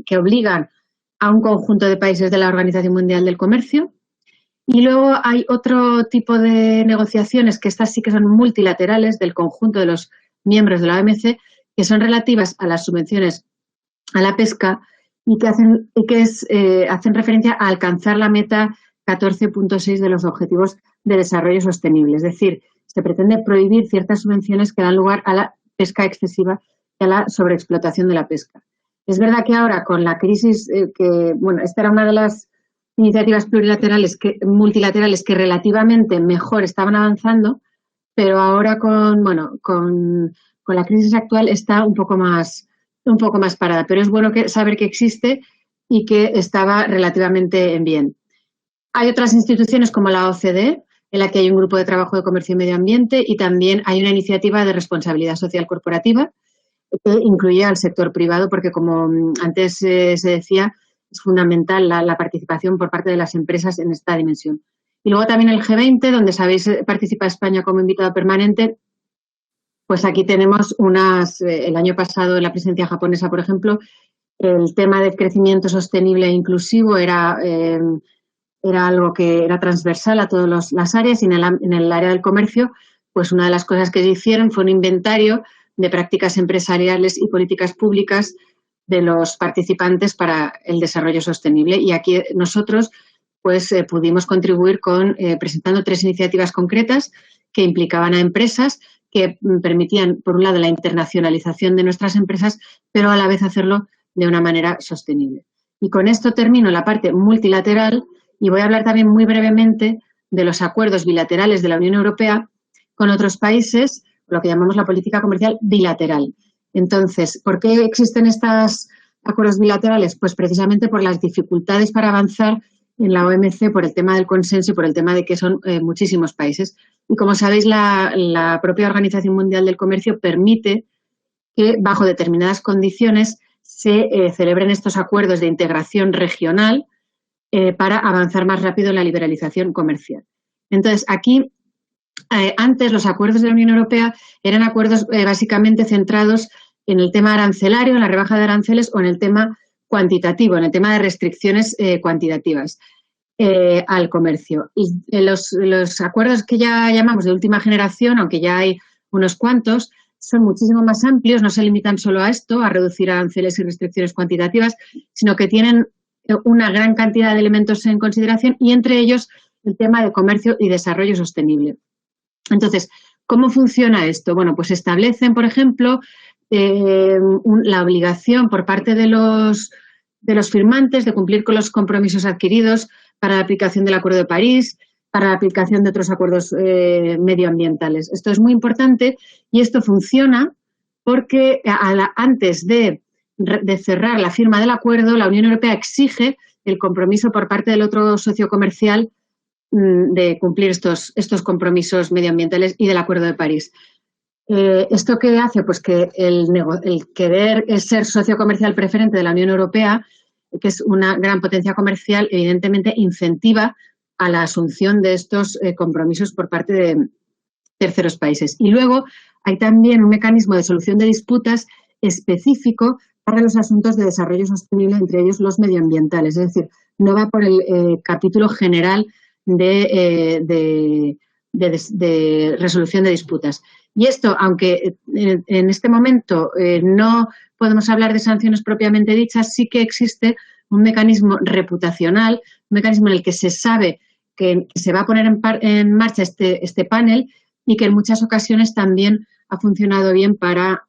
que obligan a un conjunto de países de la Organización Mundial del Comercio. Y luego hay otro tipo de negociaciones, que estas sí que son multilaterales del conjunto de los miembros de la OMC, que son relativas a las subvenciones a la pesca y que hacen referencia a alcanzar la meta 14.6 de los Objetivos de Desarrollo Sostenible. Es decir, se pretende prohibir ciertas subvenciones que dan lugar a la pesca excesiva y a la sobreexplotación de la pesca. Es verdad que ahora con la crisis, esta era una de las iniciativas multilaterales que relativamente mejor estaban avanzando, pero ahora con la crisis actual está un poco más parada. Pero es bueno saber que existe y que estaba relativamente bien. Hay otras instituciones como la OCDE, en la que hay un grupo de trabajo de comercio y medio ambiente, y también hay una iniciativa de responsabilidad social corporativa que incluye al sector privado, porque como antes se decía, es fundamental la participación por parte de las empresas en esta dimensión. Y luego también el G20, donde sabéis participa España como invitado permanente. Pues aquí tenemos el año pasado en la presidencia japonesa, por ejemplo, el tema del crecimiento sostenible e inclusivo era algo que era transversal a todas las áreas, y en el área del comercio, pues una de las cosas que se hicieron fue un inventario de prácticas empresariales y políticas públicas de los participantes para el desarrollo sostenible. Y aquí nosotros pues pudimos contribuir presentando 3 iniciativas concretas que implicaban a empresas, que permitían, por un lado, la internacionalización de nuestras empresas, pero a la vez hacerlo de una manera sostenible. Y con esto termino la parte multilateral y voy a hablar también muy brevemente de los acuerdos bilaterales de la Unión Europea con otros países, lo que llamamos la política comercial bilateral. Entonces, ¿por qué existen estos acuerdos bilaterales? Pues precisamente por las dificultades para avanzar en la OMC, por el tema del consenso y por el tema de que son muchísimos países. Y como sabéis, la propia Organización Mundial del Comercio permite que, bajo determinadas condiciones, se celebren estos acuerdos de integración regional para avanzar más rápido en la liberalización comercial. Entonces, aquí, antes los acuerdos de la Unión Europea eran acuerdos básicamente centrados en el tema arancelario, en la rebaja de aranceles, o en el tema cuantitativo, en el tema de restricciones cuantitativas al comercio. Y los acuerdos que ya llamamos de última generación, aunque ya hay unos cuantos, son muchísimo más amplios, no se limitan solo a esto, a reducir aranceles y restricciones cuantitativas, sino que tienen una gran cantidad de elementos en consideración, y entre ellos el tema de comercio y desarrollo sostenible. Entonces, ¿cómo funciona esto? Bueno, pues establecen, por ejemplo, la obligación por parte de los firmantes de cumplir con los compromisos adquiridos para la aplicación del Acuerdo de París, para la aplicación de otros acuerdos medioambientales. Esto es muy importante y esto funciona porque antes de cerrar la firma del acuerdo, la Unión Europea exige el compromiso por parte del otro socio comercial de cumplir estos compromisos medioambientales y del Acuerdo de París. ¿Esto qué hace? Pues que el querer ser socio comercial preferente de la Unión Europea, que es una gran potencia comercial, evidentemente incentiva a la asunción de estos compromisos por parte de terceros países. Y luego hay también un mecanismo de solución de disputas específico para los asuntos de desarrollo sostenible, entre ellos los medioambientales. Es decir, no va por el capítulo general de resolución de disputas. Y esto, aunque en este momento no podemos hablar de sanciones propiamente dichas, sí que existe un mecanismo reputacional, un mecanismo en el que se sabe que se va a poner en marcha este panel y que en muchas ocasiones también ha funcionado bien para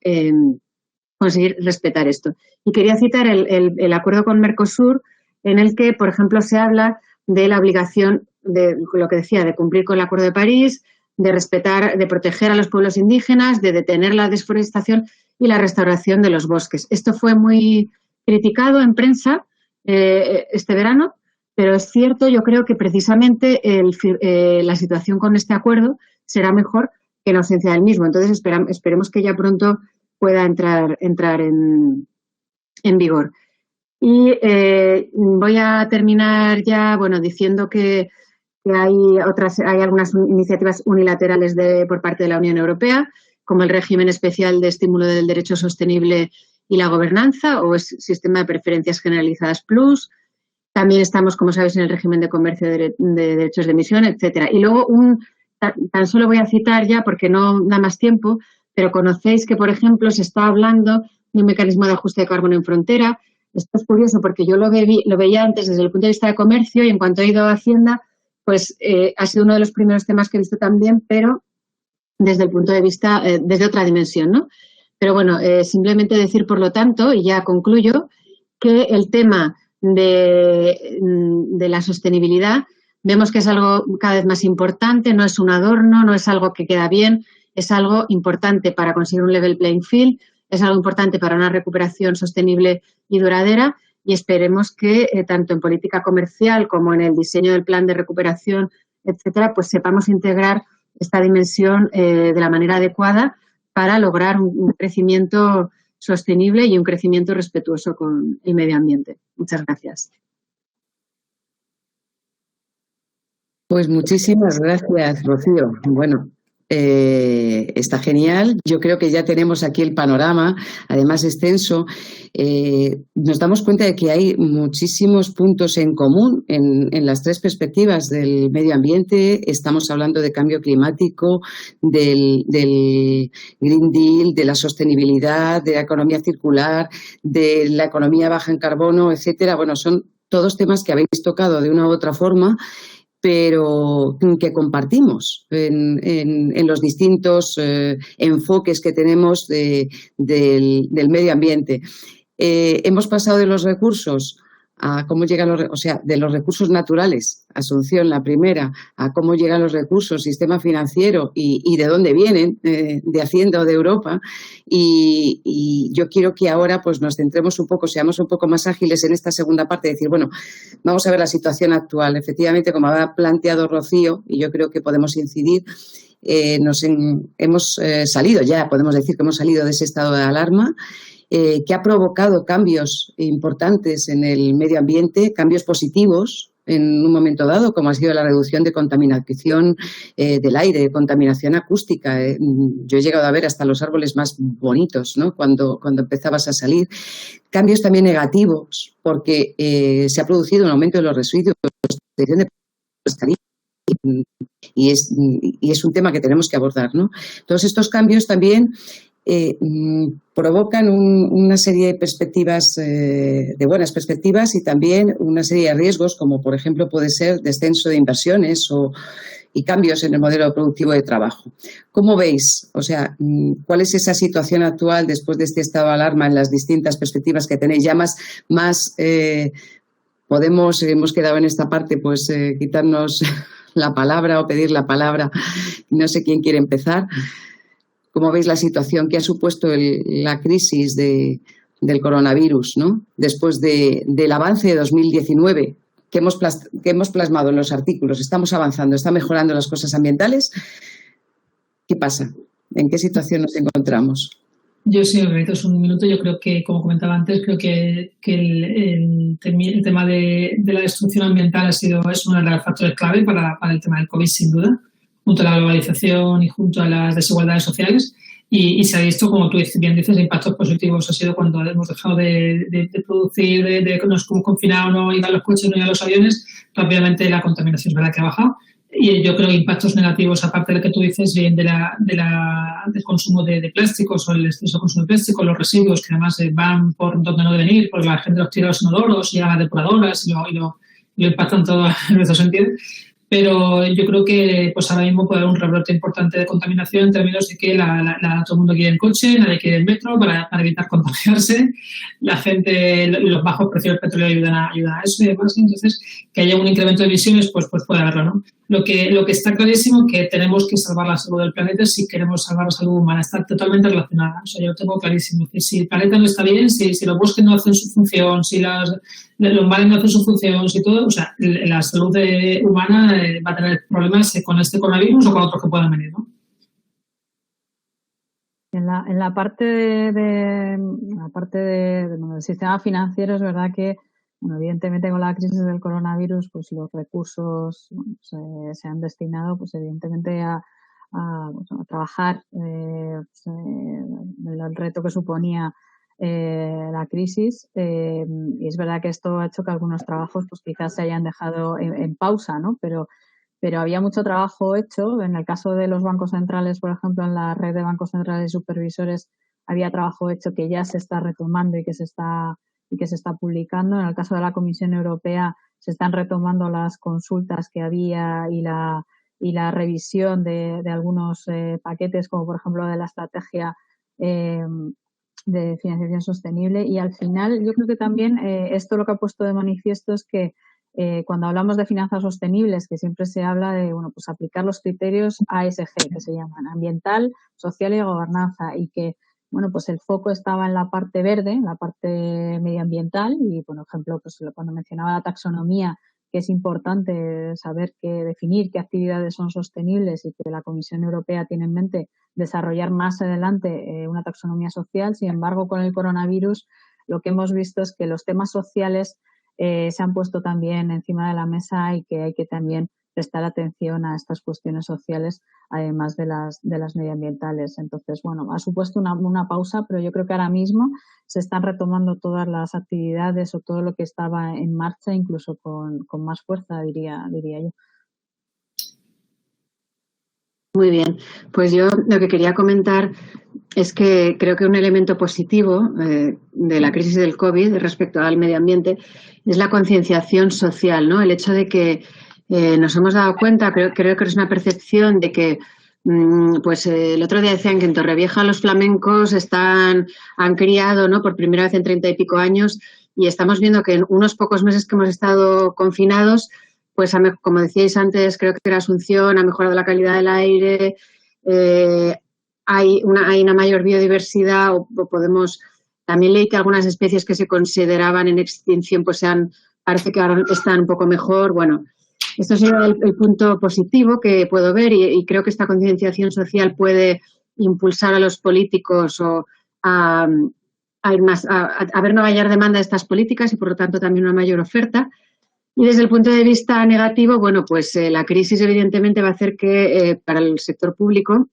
conseguir respetar esto. Y quería citar el acuerdo con Mercosur, en el que, por ejemplo, se habla de la obligación de lo que decía, de cumplir con el Acuerdo de París, de respetar, de proteger a los pueblos indígenas, de detener la desforestación y la restauración de los bosques. Esto fue muy criticado en prensa este verano, pero es cierto, yo creo que precisamente la situación con este acuerdo será mejor que en ausencia del mismo. Entonces esperemos que ya pronto pueda entrar en vigor. Y voy a terminar ya, diciendo que hay algunas iniciativas unilaterales por parte de la Unión Europea, como el régimen especial de estímulo del derecho sostenible y la gobernanza, o el sistema de preferencias generalizadas plus. También estamos, como sabéis, en el régimen de comercio de derechos de emisión, etcétera. Y luego tan solo voy a citar ya, porque no da más tiempo, pero conocéis que, por ejemplo, se está hablando de un mecanismo de ajuste de carbono en frontera. Esto es curioso porque yo lo veía antes desde el punto de vista de comercio y en cuanto he ido a Hacienda, pues ha sido uno de los primeros temas que he visto también, pero desde el punto de vista, desde otra dimensión, ¿no? Pero bueno, simplemente decir, por lo tanto, y ya concluyo, que el tema de la sostenibilidad vemos que es algo cada vez más importante, no es un adorno, no es algo que queda bien, es algo importante para conseguir un level playing field, es algo importante para una recuperación sostenible y duradera y esperemos que tanto en política comercial como en el diseño del plan de recuperación, etcétera, pues sepamos integrar esta dimensión de la manera adecuada para lograr un crecimiento sostenible y un crecimiento respetuoso con el medio ambiente. Muchas gracias. Pues muchísimas gracias, Rocío. Bueno, está genial. Yo creo que ya tenemos aquí el panorama, además extenso. Nos damos cuenta de que hay muchísimos puntos en común en las tres perspectivas del medio ambiente. Estamos hablando de cambio climático, del Green Deal, de la sostenibilidad, de la economía circular, de la economía baja en carbono, etcétera. Bueno, son todos temas que habéis tocado de una u otra forma, pero que compartimos en los distintos enfoques que tenemos del medio ambiente. Hemos pasado de los recursos a cómo llegan de los recursos naturales, Asunción la primera, a cómo llegan los recursos, sistema financiero y de dónde vienen, de Hacienda o de Europa. Y yo quiero que ahora pues nos centremos un poco, seamos un poco más ágiles en esta segunda parte, decir, bueno, vamos a ver la situación actual. Efectivamente, como ha planteado Rocío, y yo creo que podemos incidir, hemos salido ya, podemos decir que hemos salido de ese estado de alarma, que ha provocado cambios importantes en el medio ambiente, cambios positivos en un momento dado, como ha sido la reducción de contaminación del aire, contaminación acústica. Yo he llegado a ver hasta los árboles más bonitos, ¿no? Cuando empezabas a salir. Cambios también negativos, porque se ha producido un aumento de los residuos y es un tema que tenemos que abordar, ¿no? Todos estos cambios también provocan una serie de perspectivas, de buenas perspectivas y también una serie de riesgos, como por ejemplo puede ser descenso de inversiones y cambios en el modelo productivo de trabajo. ¿Cómo veis? O sea, ¿cuál es esa situación actual después de este estado de alarma en las distintas perspectivas que tenéis? Ya hemos quedado en esta parte, pues quitarnos la palabra o pedir la palabra. No sé quién quiere empezar. ¿Cómo veis la situación que ha supuesto la crisis del coronavirus, ¿no? Después del avance de 2019, que hemos plasmado en los artículos, estamos avanzando, está mejorando las cosas ambientales, ¿qué pasa? ¿En qué situación nos encontramos? Yo sí, es un minuto. Yo creo que, como comentaba antes, creo que el tema de la destrucción ambiental es uno de los factores clave para el tema del COVID, sin duda, junto a la globalización y junto a las desigualdades sociales. Y se ha visto, como tú bien dices, impactos positivos. Ha sido cuando hemos dejado de producir, nos hemos confinado, no iban los coches, no iban los aviones, rápidamente la contaminación es verdad que ha bajado. Y yo creo que impactos negativos, aparte de lo que tú dices, bien del consumo de plásticos o el exceso consumo de plásticos, los residuos que además van por donde no deben ir, porque la gente los tira a los inodoros y a las depuradoras y lo impactan todo en nuestro sentido. Pero yo creo que pues ahora mismo puede haber un rebrote importante de contaminación en términos de que todo el mundo quiere el coche, nadie quiere el metro para evitar contagiarse. La gente, los bajos precios del petróleo ayudan a eso y demás. Entonces, que haya un incremento de emisiones, pues puede haberlo, ¿no? Lo que está clarísimo que tenemos que salvar la salud del planeta si queremos salvar la salud humana. Está totalmente relacionada. O sea, yo lo tengo clarísimo. Que si el planeta no está bien, si los bosques no hacen su función, si los mares no hacen su función, si todo, o sea, la salud humana va a tener problemas con este coronavirus o con otros que puedan venir, ¿no? En la parte del sistema financiero es verdad que, bueno, evidentemente con la crisis del coronavirus, pues los recursos se han destinado, pues evidentemente a trabajar el reto que suponía la crisis, y es verdad que esto ha hecho que algunos trabajos pues quizás se hayan dejado en pausa, ¿no? Pero había mucho trabajo hecho. En el caso de los bancos centrales, por ejemplo, en la red de bancos centrales y supervisores había trabajo hecho que ya se está retomando y que se está publicando. En el caso de la Comisión Europea se están retomando las consultas que había y la revisión de algunos paquetes, como por ejemplo de la estrategia de financiación sostenible. Y al final yo creo que también esto lo que ha puesto de manifiesto es que cuando hablamos de finanzas sostenibles, que siempre se habla de pues aplicar los criterios ASG, que se llaman ambiental, social y gobernanza, y que pues el foco estaba en la parte verde, en la parte medioambiental, y por ejemplo, pues cuando mencionaba la taxonomía, que es importante saber definir qué actividades son sostenibles y que la Comisión Europea tiene en mente desarrollar más adelante una taxonomía social. Sin embargo, con el coronavirus lo que hemos visto es que los temas sociales se han puesto también encima de la mesa y que hay que también prestar atención a estas cuestiones sociales, además de las medioambientales. Entonces, ha supuesto una pausa, pero yo creo que ahora mismo se están retomando todas las actividades o todo lo que estaba en marcha, incluso con más fuerza, diría yo. Muy bien. Pues yo lo que quería comentar es que creo que un elemento positivo de la crisis del COVID respecto al medio ambiente es la concienciación social, ¿no? El hecho de que nos hemos dado cuenta, creo que es una percepción de que el otro día decían que en Torrevieja los flamencos han criado, ¿no?, por primera vez en 30 y pico años, y estamos viendo que en unos pocos meses que hemos estado confinados, pues como decíais antes, creo que en Asunción ha mejorado la calidad del aire, hay una mayor biodiversidad, también leí que algunas especies que se consideraban en extinción parece que ahora están un poco mejor. Bueno, esto sería el punto positivo que puedo ver, y creo que esta concienciación social puede impulsar a los políticos a ir más, a ver una mayor demanda de estas políticas y por lo tanto también una mayor oferta. Y desde el punto de vista negativo, la crisis evidentemente va a hacer que para el sector público,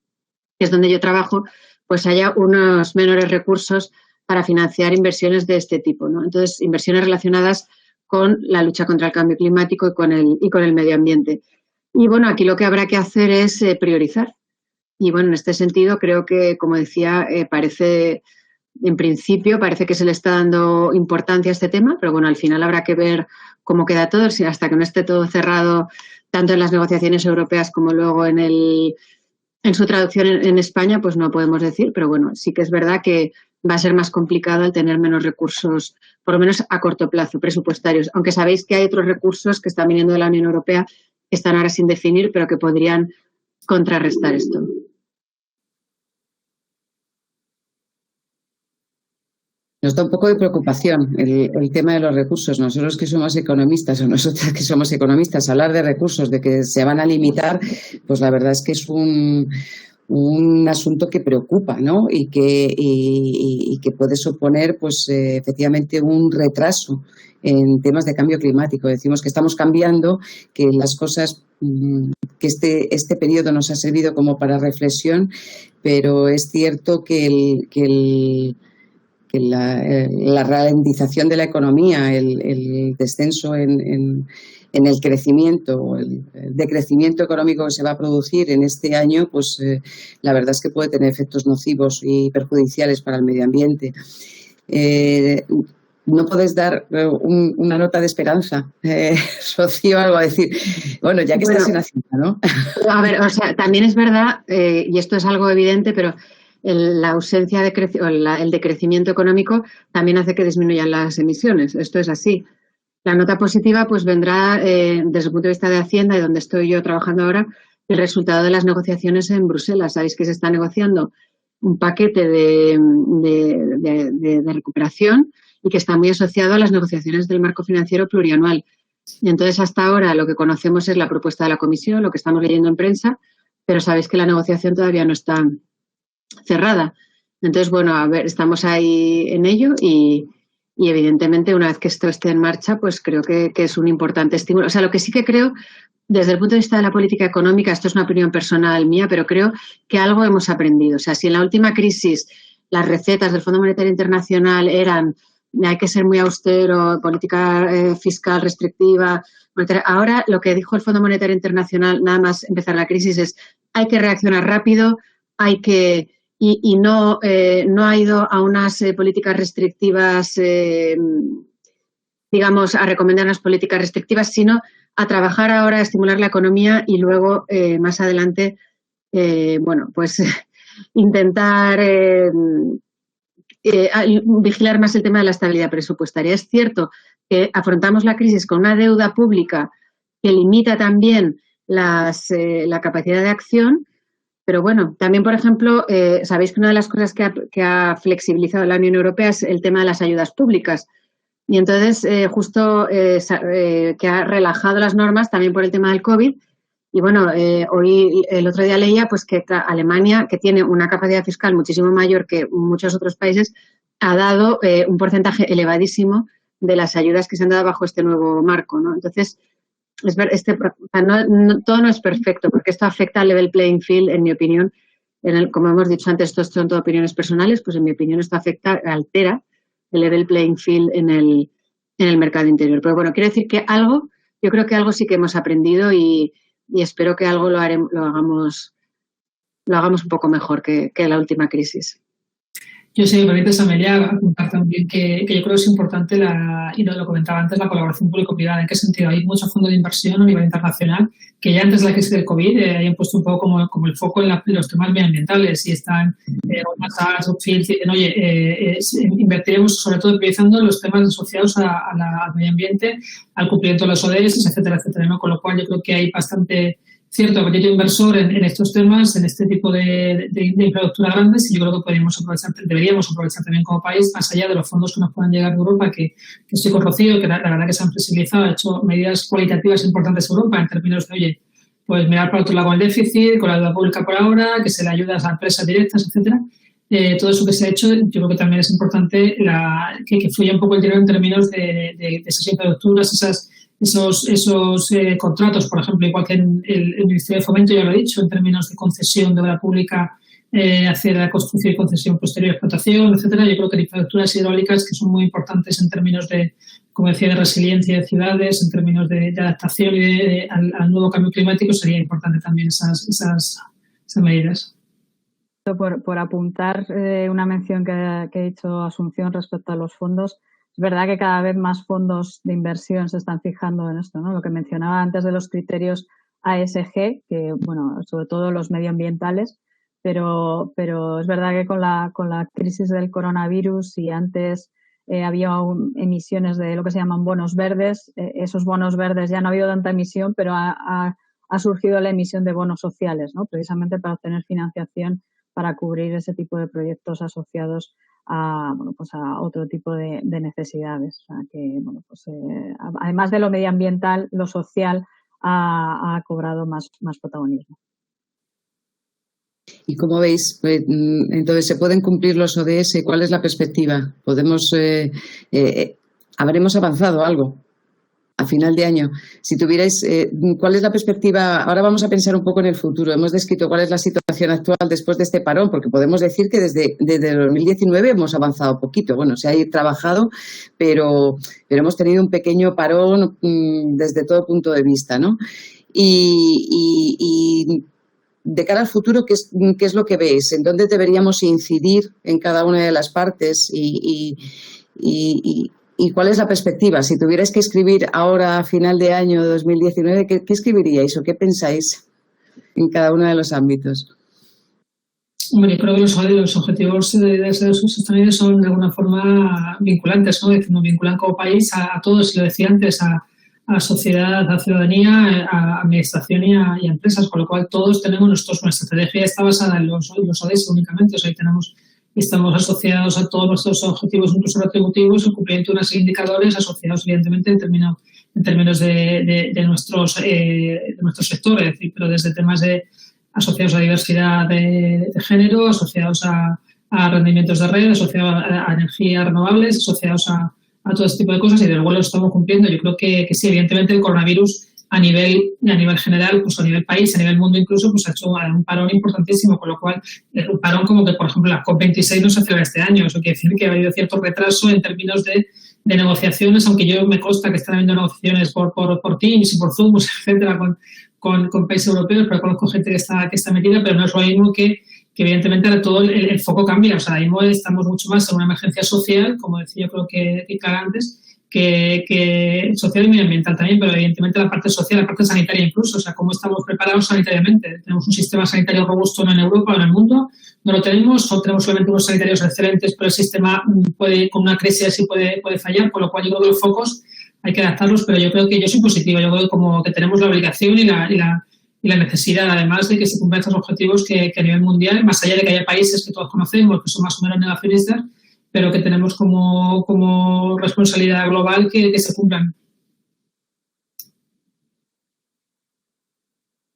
que es donde yo trabajo, pues haya unos menores recursos para financiar inversiones de este tipo, ¿no? Entonces, inversiones relacionadas con la lucha contra el cambio climático y con el medio ambiente. Y aquí lo que habrá que hacer es priorizar. Y en este sentido creo que, como decía, en principio parece que se le está dando importancia a este tema, pero al final habrá que ver cómo queda todo, hasta que no esté todo cerrado, tanto en las negociaciones europeas como luego en su traducción en España, pues no podemos decir, pero sí que es verdad que va a ser más complicado el tener menos recursos, por lo menos a corto plazo, presupuestarios, aunque sabéis que hay otros recursos que están viniendo de la Unión Europea que están ahora sin definir, pero que podrían contrarrestar esto. Nos da un poco de preocupación el tema de los recursos. Nosotros que somos economistas o nosotras que somos economistas, hablar de recursos, de que se van a limitar, pues la verdad es que es un asunto que preocupa, ¿no? Y que puede suponer, pues, efectivamente, un retraso en temas de cambio climático. Decimos que estamos cambiando, que las cosas, que este periodo nos ha servido como para reflexión, pero es cierto que la ralentización de la economía, el descenso en el crecimiento, el decrecimiento económico que se va a producir en este año, pues la verdad es que puede tener efectos nocivos y perjudiciales para el medio ambiente. ¿No puedes dar una nota de esperanza, Rocío, algo a decir? Bueno, ya que estás en Hacienda, ¿no? A ver, o sea, también es verdad, y esto es algo evidente, pero la ausencia de el decrecimiento económico también hace que disminuyan las emisiones. Esto es así. La nota positiva pues vendrá desde el punto de vista de Hacienda, y donde estoy yo trabajando ahora, el resultado de las negociaciones en Bruselas. Sabéis que se está negociando un paquete de recuperación y que está muy asociado a las negociaciones del marco financiero plurianual. Y entonces, hasta ahora lo que conocemos es la propuesta de la Comisión, lo que estamos leyendo en prensa, pero sabéis que la negociación todavía no está cerrada. Entonces, bueno, a ver, estamos ahí en ello y evidentemente una vez que esto esté en marcha, pues creo que es un importante estímulo. O sea, lo que sí que creo, desde el punto de vista de la política económica, esto es una opinión personal mía, pero creo que algo hemos aprendido. O sea, si en la última crisis las recetas del Fondo Monetario Internacional eran hay que ser muy austero, política fiscal restrictiva, ahora lo que dijo el Fondo Monetario Internacional nada más empezar la crisis es hay que reaccionar rápido, hay que y no ha ido a unas políticas restrictivas, digamos, a recomendar unas políticas restrictivas, sino a trabajar ahora, a estimular la economía y luego, más adelante, bueno, pues intentar vigilar más el tema de la estabilidad presupuestaria. Es cierto que afrontamos la crisis con una deuda pública que limita también la capacidad de acción. Pero bueno, también, por ejemplo, sabéis que una de las cosas que ha flexibilizado la Unión Europea es el tema de las ayudas públicas. Y entonces, justo que ha relajado las normas también por el tema del COVID. Y bueno, hoy, el otro día leía pues que Alemania, que tiene una capacidad fiscal muchísimo mayor que muchos otros países, ha dado un porcentaje elevadísimo de las ayudas que se han dado bajo este nuevo marco, ¿no? Entonces, todo no es perfecto, porque esto afecta al level playing field, en mi opinión. Como hemos dicho antes, esto son todo opiniones personales, pues en mi opinión esto altera el level playing field en el mercado interior. Pero bueno, quiero decir que yo creo que algo sí que hemos aprendido y espero que algo lo hagamos un poco mejor que la última crisis. Yo sí, me permites, Amelia, apuntar también que yo creo que es importante, y lo comentaba antes, la colaboración público-privada. ¿En qué sentido? Hay muchos fondos de inversión a nivel internacional que ya antes de la crisis del COVID hayan puesto un poco como el foco en los temas medioambientales y están Goldman Sachs, Brookfield, dicen, oye, invertiremos sobre todo priorizando los temas asociados al medio ambiente, al cumplimiento de los ODS, etcétera, etcétera, ¿no? Con lo cual yo creo que hay bastante cierto apetito inversor en estos temas, en este tipo de infraestructura grandes, y yo creo que deberíamos aprovechar también como país, más allá de los fondos que nos puedan llegar de Europa, que estoy con Rocío, que la verdad que se han flexibilizado, ha hecho medidas cualitativas importantes en Europa en términos de, oye, pues mirar para otro lado con el déficit, con la deuda pública por ahora, que se le ayuda a las empresas directas, etcétera. Todo eso que se ha hecho, yo creo que también es importante que fluya un poco el dinero en términos de esas infraestructuras, esos contratos, por ejemplo, igual que en el Ministerio de Fomento, ya lo he dicho, en términos de concesión de obra pública hacia la construcción y concesión posterior a explotación, etcétera. Yo creo que hay infraestructuras hidráulicas que son muy importantes en términos de, como decía, de resiliencia de ciudades, en términos de adaptación y al nuevo cambio climático, sería importante también esas medidas. Por apuntar una mención que ha hecho Asunción respecto a los fondos, es verdad que cada vez más fondos de inversión se están fijando en esto, ¿no? Lo que mencionaba antes de los criterios ASG, que, bueno, sobre todo los medioambientales, pero es verdad que con la crisis del coronavirus y antes había emisiones de lo que se llaman bonos verdes, esos bonos verdes ya no ha habido tanta emisión, pero ha surgido la emisión de bonos sociales, ¿no? Precisamente para obtener financiación para cubrir ese tipo de proyectos asociados bueno, pues a otro tipo de necesidades. O sea que, bueno, pues además de lo medioambiental, lo social ha cobrado más protagonismo. ¿Y cómo veis? Pues, entonces, ¿se pueden cumplir los ODS? ¿Cuál es la perspectiva? ¿Habremos avanzado algo a final de año? Si tuvierais, ¿cuál es la perspectiva? Ahora vamos a pensar un poco en el futuro. Hemos descrito cuál es la situación actual después de este parón, porque podemos decir que desde 2019 hemos avanzado poquito. Bueno, se ha trabajado, pero hemos tenido un pequeño parón desde todo punto de vista, ¿no? Y de cara al futuro, ¿qué es lo que veis? ¿En dónde deberíamos incidir en cada una de las partes? ¿Y cuál es la perspectiva? Si tuvierais que escribir ahora a final de año 2019, ¿qué escribiríais o qué pensáis en cada uno de los ámbitos? Hombre, yo creo que los objetivos de desarrollo sostenible son de alguna forma vinculantes, ¿no? Es decir, nos vinculan como país a todos, lo decía antes, a sociedad, a ciudadanía, a administración y a empresas, con lo cual todos tenemos nuestra estrategia está basada en los ODS únicamente, o sea, estamos asociados a todos nuestros objetivos, incluso retributivos, el cumplimiento de unos indicadores asociados evidentemente en términos de nuestros sectores, es decir, pero desde temas asociados a diversidad de género, asociados a rendimientos de red, asociados a energías renovables, asociados a todo este tipo de cosas, y desde luego lo estamos cumpliendo. Yo creo que sí, evidentemente el coronavirus a nivel general, pues a nivel país, a nivel mundo incluso, pues ha hecho un parón importantísimo, con lo cual un parón como que, por ejemplo, la COP26 no se celebra este año. Eso quiere decir que ha habido cierto retraso en términos de negociaciones, aunque yo me consta que están habiendo negociaciones por Teams y por Zoom, etcétera, con países europeos, pero conozco gente que está metida, pero no es lo mismo que evidentemente ahora todo el foco cambia. O sea, ahí estamos mucho más en una emergencia social, como decía yo creo que Clara antes, que social y medioambiental también, pero evidentemente la parte social, la parte sanitaria incluso. O sea, cómo estamos preparados sanitariamente. Tenemos un sistema sanitario robusto no en Europa o en el mundo, no lo tenemos solamente unos sanitarios excelentes, pero el sistema con una crisis así puede fallar, con lo cual yo creo que los focos hay que adaptarlos, pero yo creo que yo soy positiva. Yo creo como que tenemos la obligación y la necesidad, además, de que se cumplan estos objetivos que a nivel mundial, más allá de que haya países que todos conocemos, que son más o menos negacionistas, pero que tenemos como responsabilidad global que se cumplan.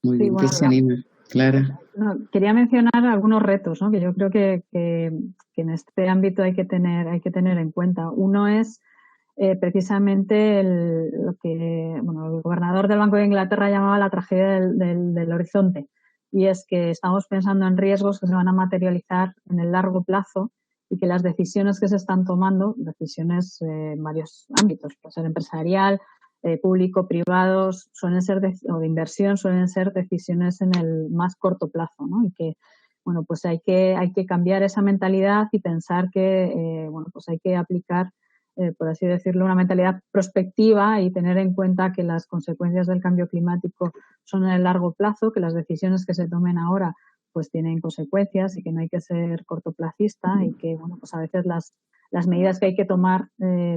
Muy bien, que se anime, Clara. No, quería mencionar algunos retos, ¿no? Que yo creo que en este ámbito hay que tener en cuenta. Uno es precisamente lo que el gobernador del Banco de Inglaterra llamaba la tragedia del horizonte, y es que estamos pensando en riesgos que se van a materializar en el largo plazo y que las decisiones que se están tomando, decisiones en varios ámbitos, puede ser empresarial, público, privados, o de inversión, suelen ser decisiones en el más corto plazo, ¿no? Y que pues hay que cambiar esa mentalidad y pensar que pues hay que aplicar, por así decirlo, una mentalidad prospectiva y tener en cuenta que las consecuencias del cambio climático son en el largo plazo, que las decisiones que se tomen ahora pues tienen consecuencias y que no hay que ser cortoplacista y que pues a veces las medidas que hay que tomar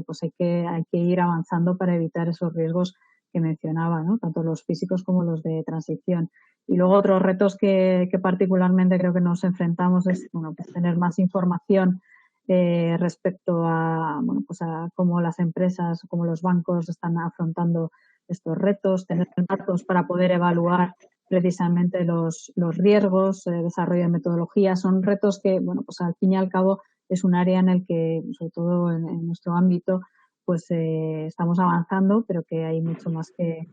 pues hay que ir avanzando para evitar esos riesgos que mencionaba, ¿no? Tanto los físicos como los de transición. Y luego otros retos que particularmente creo que nos enfrentamos es pues tener más información respecto a pues a cómo las empresas, cómo los bancos están afrontando estos retos, tener datos para poder evaluar precisamente los riesgos, desarrollo de metodologías. Son retos que, pues al fin y al cabo es un área en el que, sobre todo en nuestro ámbito, pues estamos avanzando, pero que hay mucho más que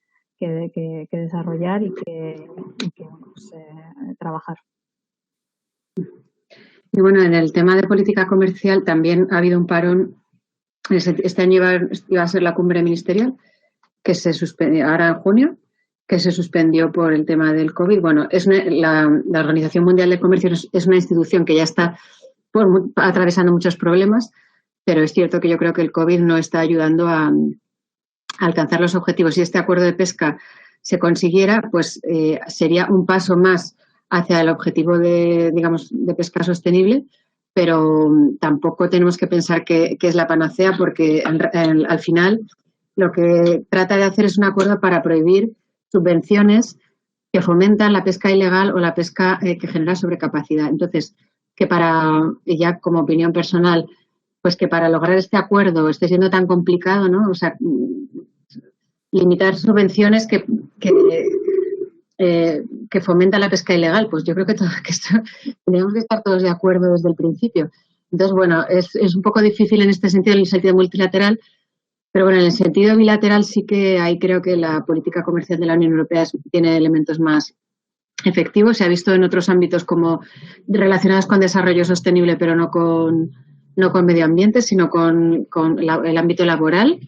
desarrollar y que trabajar. Y bueno, en el tema de política comercial también ha habido un parón. Este año iba a ser la cumbre ministerial, que se suspendió ahora en junio, que se suspendió por el tema del COVID. Bueno, la Organización Mundial del Comercio es una institución que ya está atravesando muchos problemas, pero es cierto que yo creo que el COVID no está ayudando a alcanzar los objetivos. Si este acuerdo de pesca se consiguiera, pues sería un paso más hacia el objetivo de pesca sostenible, pero tampoco tenemos que pensar que es la panacea, porque al final lo que trata de hacer es un acuerdo para prohibir subvenciones que fomentan la pesca ilegal o la pesca que genera sobrecapacidad. Entonces, que y ya como opinión personal, pues que para lograr este acuerdo esté siendo tan complicado, ¿no? O sea, limitar subvenciones que fomenta la pesca ilegal, pues yo creo que tenemos que estar todos de acuerdo desde el principio. Entonces, bueno, es un poco difícil en este sentido, en el sentido multilateral, pero bueno, en el sentido bilateral sí que ahí creo que la política comercial de la Unión Europea tiene elementos más efectivos. Se ha visto en otros ámbitos como relacionados con desarrollo sostenible, pero no con medio ambiente, sino con el ámbito laboral,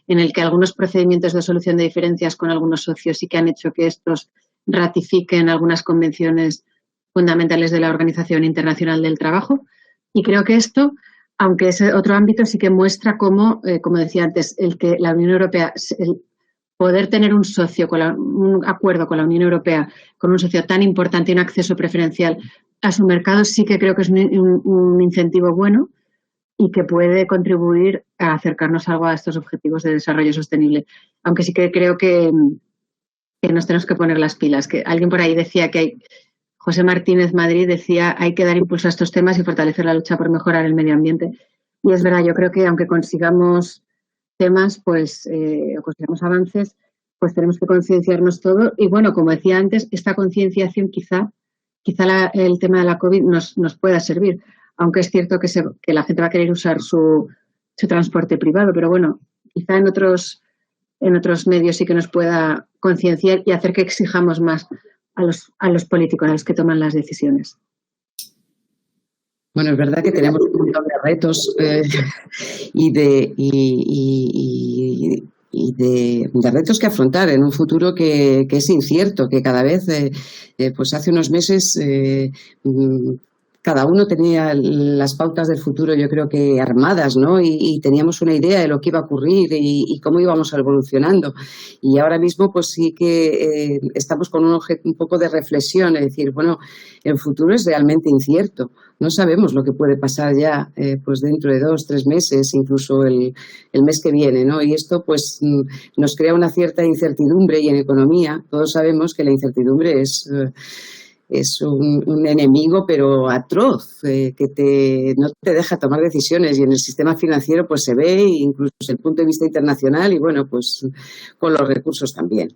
en el que algunos procedimientos de solución de diferencias con algunos socios sí que han hecho que estos ratifiquen algunas convenciones fundamentales de la Organización Internacional del Trabajo. Y creo que esto, aunque es otro ámbito, sí que muestra cómo, como decía antes, el que la Unión Europea, el poder tener un socio, un acuerdo con la Unión Europea, con un socio tan importante y un acceso preferencial a su mercado, sí que creo que es un incentivo bueno y que puede contribuir a acercarnos algo a estos objetivos de desarrollo sostenible. Aunque sí que creo que nos tenemos que poner las pilas. Que alguien por ahí decía José Martínez Madrid decía, hay que dar impulso a estos temas y fortalecer la lucha por mejorar el medio ambiente. Y es verdad, yo creo que aunque consigamos temas, pues, o consigamos avances, pues tenemos que concienciarnos todo. Y bueno, como decía antes, esta concienciación quizá el tema de la COVID nos pueda servir. Aunque es cierto que la gente va a querer usar su transporte privado, pero bueno, quizá en otros medios sí que nos pueda concienciar y hacer que exijamos más a los políticos, a los que toman las decisiones. Bueno, es verdad que tenemos un montón de retos y de retos que afrontar en un futuro que es incierto, que cada vez, pues hace unos meses, cada uno tenía las pautas del futuro, yo creo que armadas, ¿no? Y teníamos una idea de lo que iba a ocurrir y cómo íbamos evolucionando. Y ahora mismo, pues sí que estamos con un poco de reflexión, es decir, bueno, el futuro es realmente incierto. No sabemos lo que puede pasar ya, pues dentro de 2, 3 meses, incluso el mes que viene, ¿no? Y esto, pues, nos crea una cierta incertidumbre y en economía todos sabemos que la incertidumbre es un enemigo, pero atroz, que no te deja tomar decisiones y en el sistema financiero pues se ve, incluso desde el punto de vista internacional y bueno, pues con los recursos también.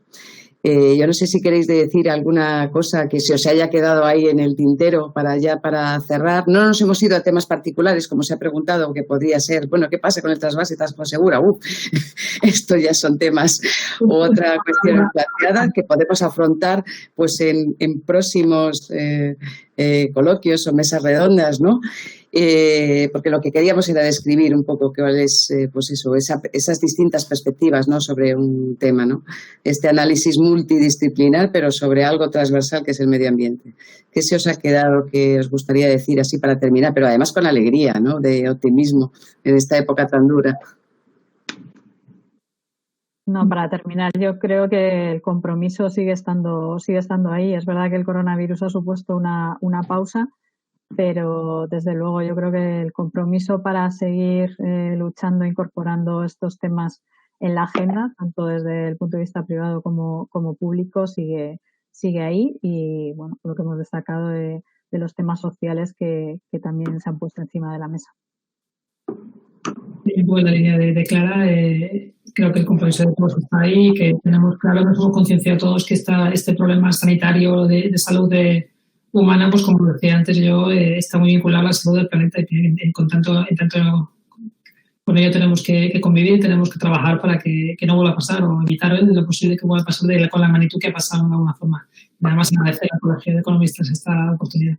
Yo no sé si queréis decir alguna cosa que se os haya quedado ahí en el tintero para cerrar. No nos hemos ido a temas particulares, como se ha preguntado, que podría ser, bueno, ¿qué pasa con el trasvase y traspaso segura? Esto ya son temas u otra cuestión planteada que podemos afrontar pues en próximos coloquios o mesas redondas, ¿no? Porque lo que queríamos era describir un poco cuál es, pues eso, esas distintas perspectivas, ¿no? Sobre un tema, ¿no? Este análisis multidisciplinar, pero sobre algo transversal que es el medio ambiente. ¿Qué se os ha quedado que os gustaría decir así para terminar? Pero además con alegría, ¿no? De optimismo en esta época tan dura. No, para terminar, yo creo que el compromiso sigue estando ahí. Es verdad que el coronavirus ha supuesto una pausa, pero desde luego yo creo que el compromiso para seguir luchando, incorporando estos temas en la agenda, tanto desde el punto de vista privado como público, sigue ahí. Y bueno, lo que hemos destacado de los temas sociales que también se han puesto encima de la mesa. Un poco en la línea de Clara, creo que el compromiso de todos está ahí, que tenemos claro, nos hemos concienciado todos que este problema sanitario de salud humana, pues como decía antes yo, está muy vinculado a la salud del planeta y en tanto con ello tenemos que convivir, tenemos que trabajar para que no vuelva a pasar o evitar lo posible que vuelva a pasar con la magnitud que ha pasado de alguna forma. Y además agradecer al Colegio de Economistas esta oportunidad.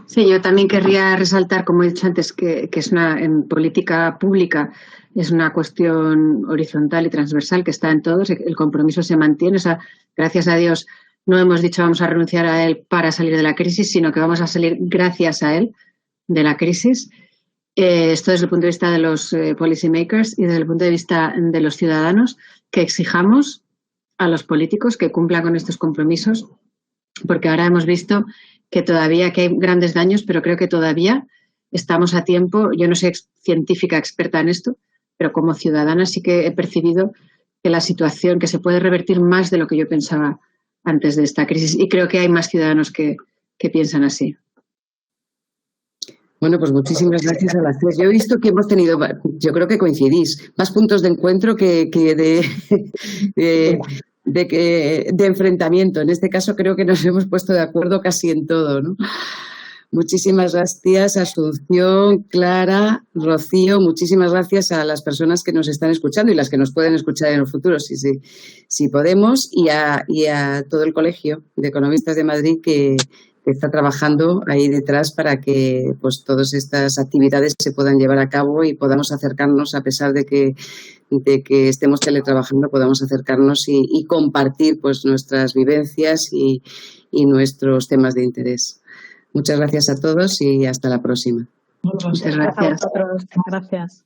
Sí, yo también querría resaltar, como he dicho antes, que es en política pública es una cuestión horizontal y transversal que está en todos, el compromiso se mantiene, o sea, gracias a Dios no hemos dicho vamos a renunciar a él para salir de la crisis, sino que vamos a salir gracias a él de la crisis. Esto desde el punto de vista de los policy makers y desde el punto de vista de los ciudadanos, que exijamos a los políticos que cumplan con estos compromisos, porque ahora hemos visto que todavía que hay grandes daños, pero creo que todavía estamos a tiempo. Yo no soy científica experta en esto, pero como ciudadana sí que he percibido que la situación, que se puede revertir más de lo que yo pensaba antes de esta crisis y creo que hay más ciudadanos que piensan así. Bueno, pues muchísimas gracias a las tres. Yo he visto que hemos tenido, yo creo que coincidís, más puntos de encuentro que de enfrentamiento. En este caso creo que nos hemos puesto de acuerdo casi en todo, ¿no? Muchísimas gracias, Asunción, Clara, Rocío. Muchísimas gracias a las personas que nos están escuchando y las que nos pueden escuchar en el futuro, si podemos, y a todo el Colegio de Economistas de Madrid que está trabajando ahí detrás para que pues todas estas actividades se puedan llevar a cabo y podamos acercarnos, a pesar de que estemos teletrabajando, podamos acercarnos y compartir pues nuestras vivencias y nuestros temas de interés. Muchas gracias a todos y hasta la próxima. Muchas gracias. Gracias.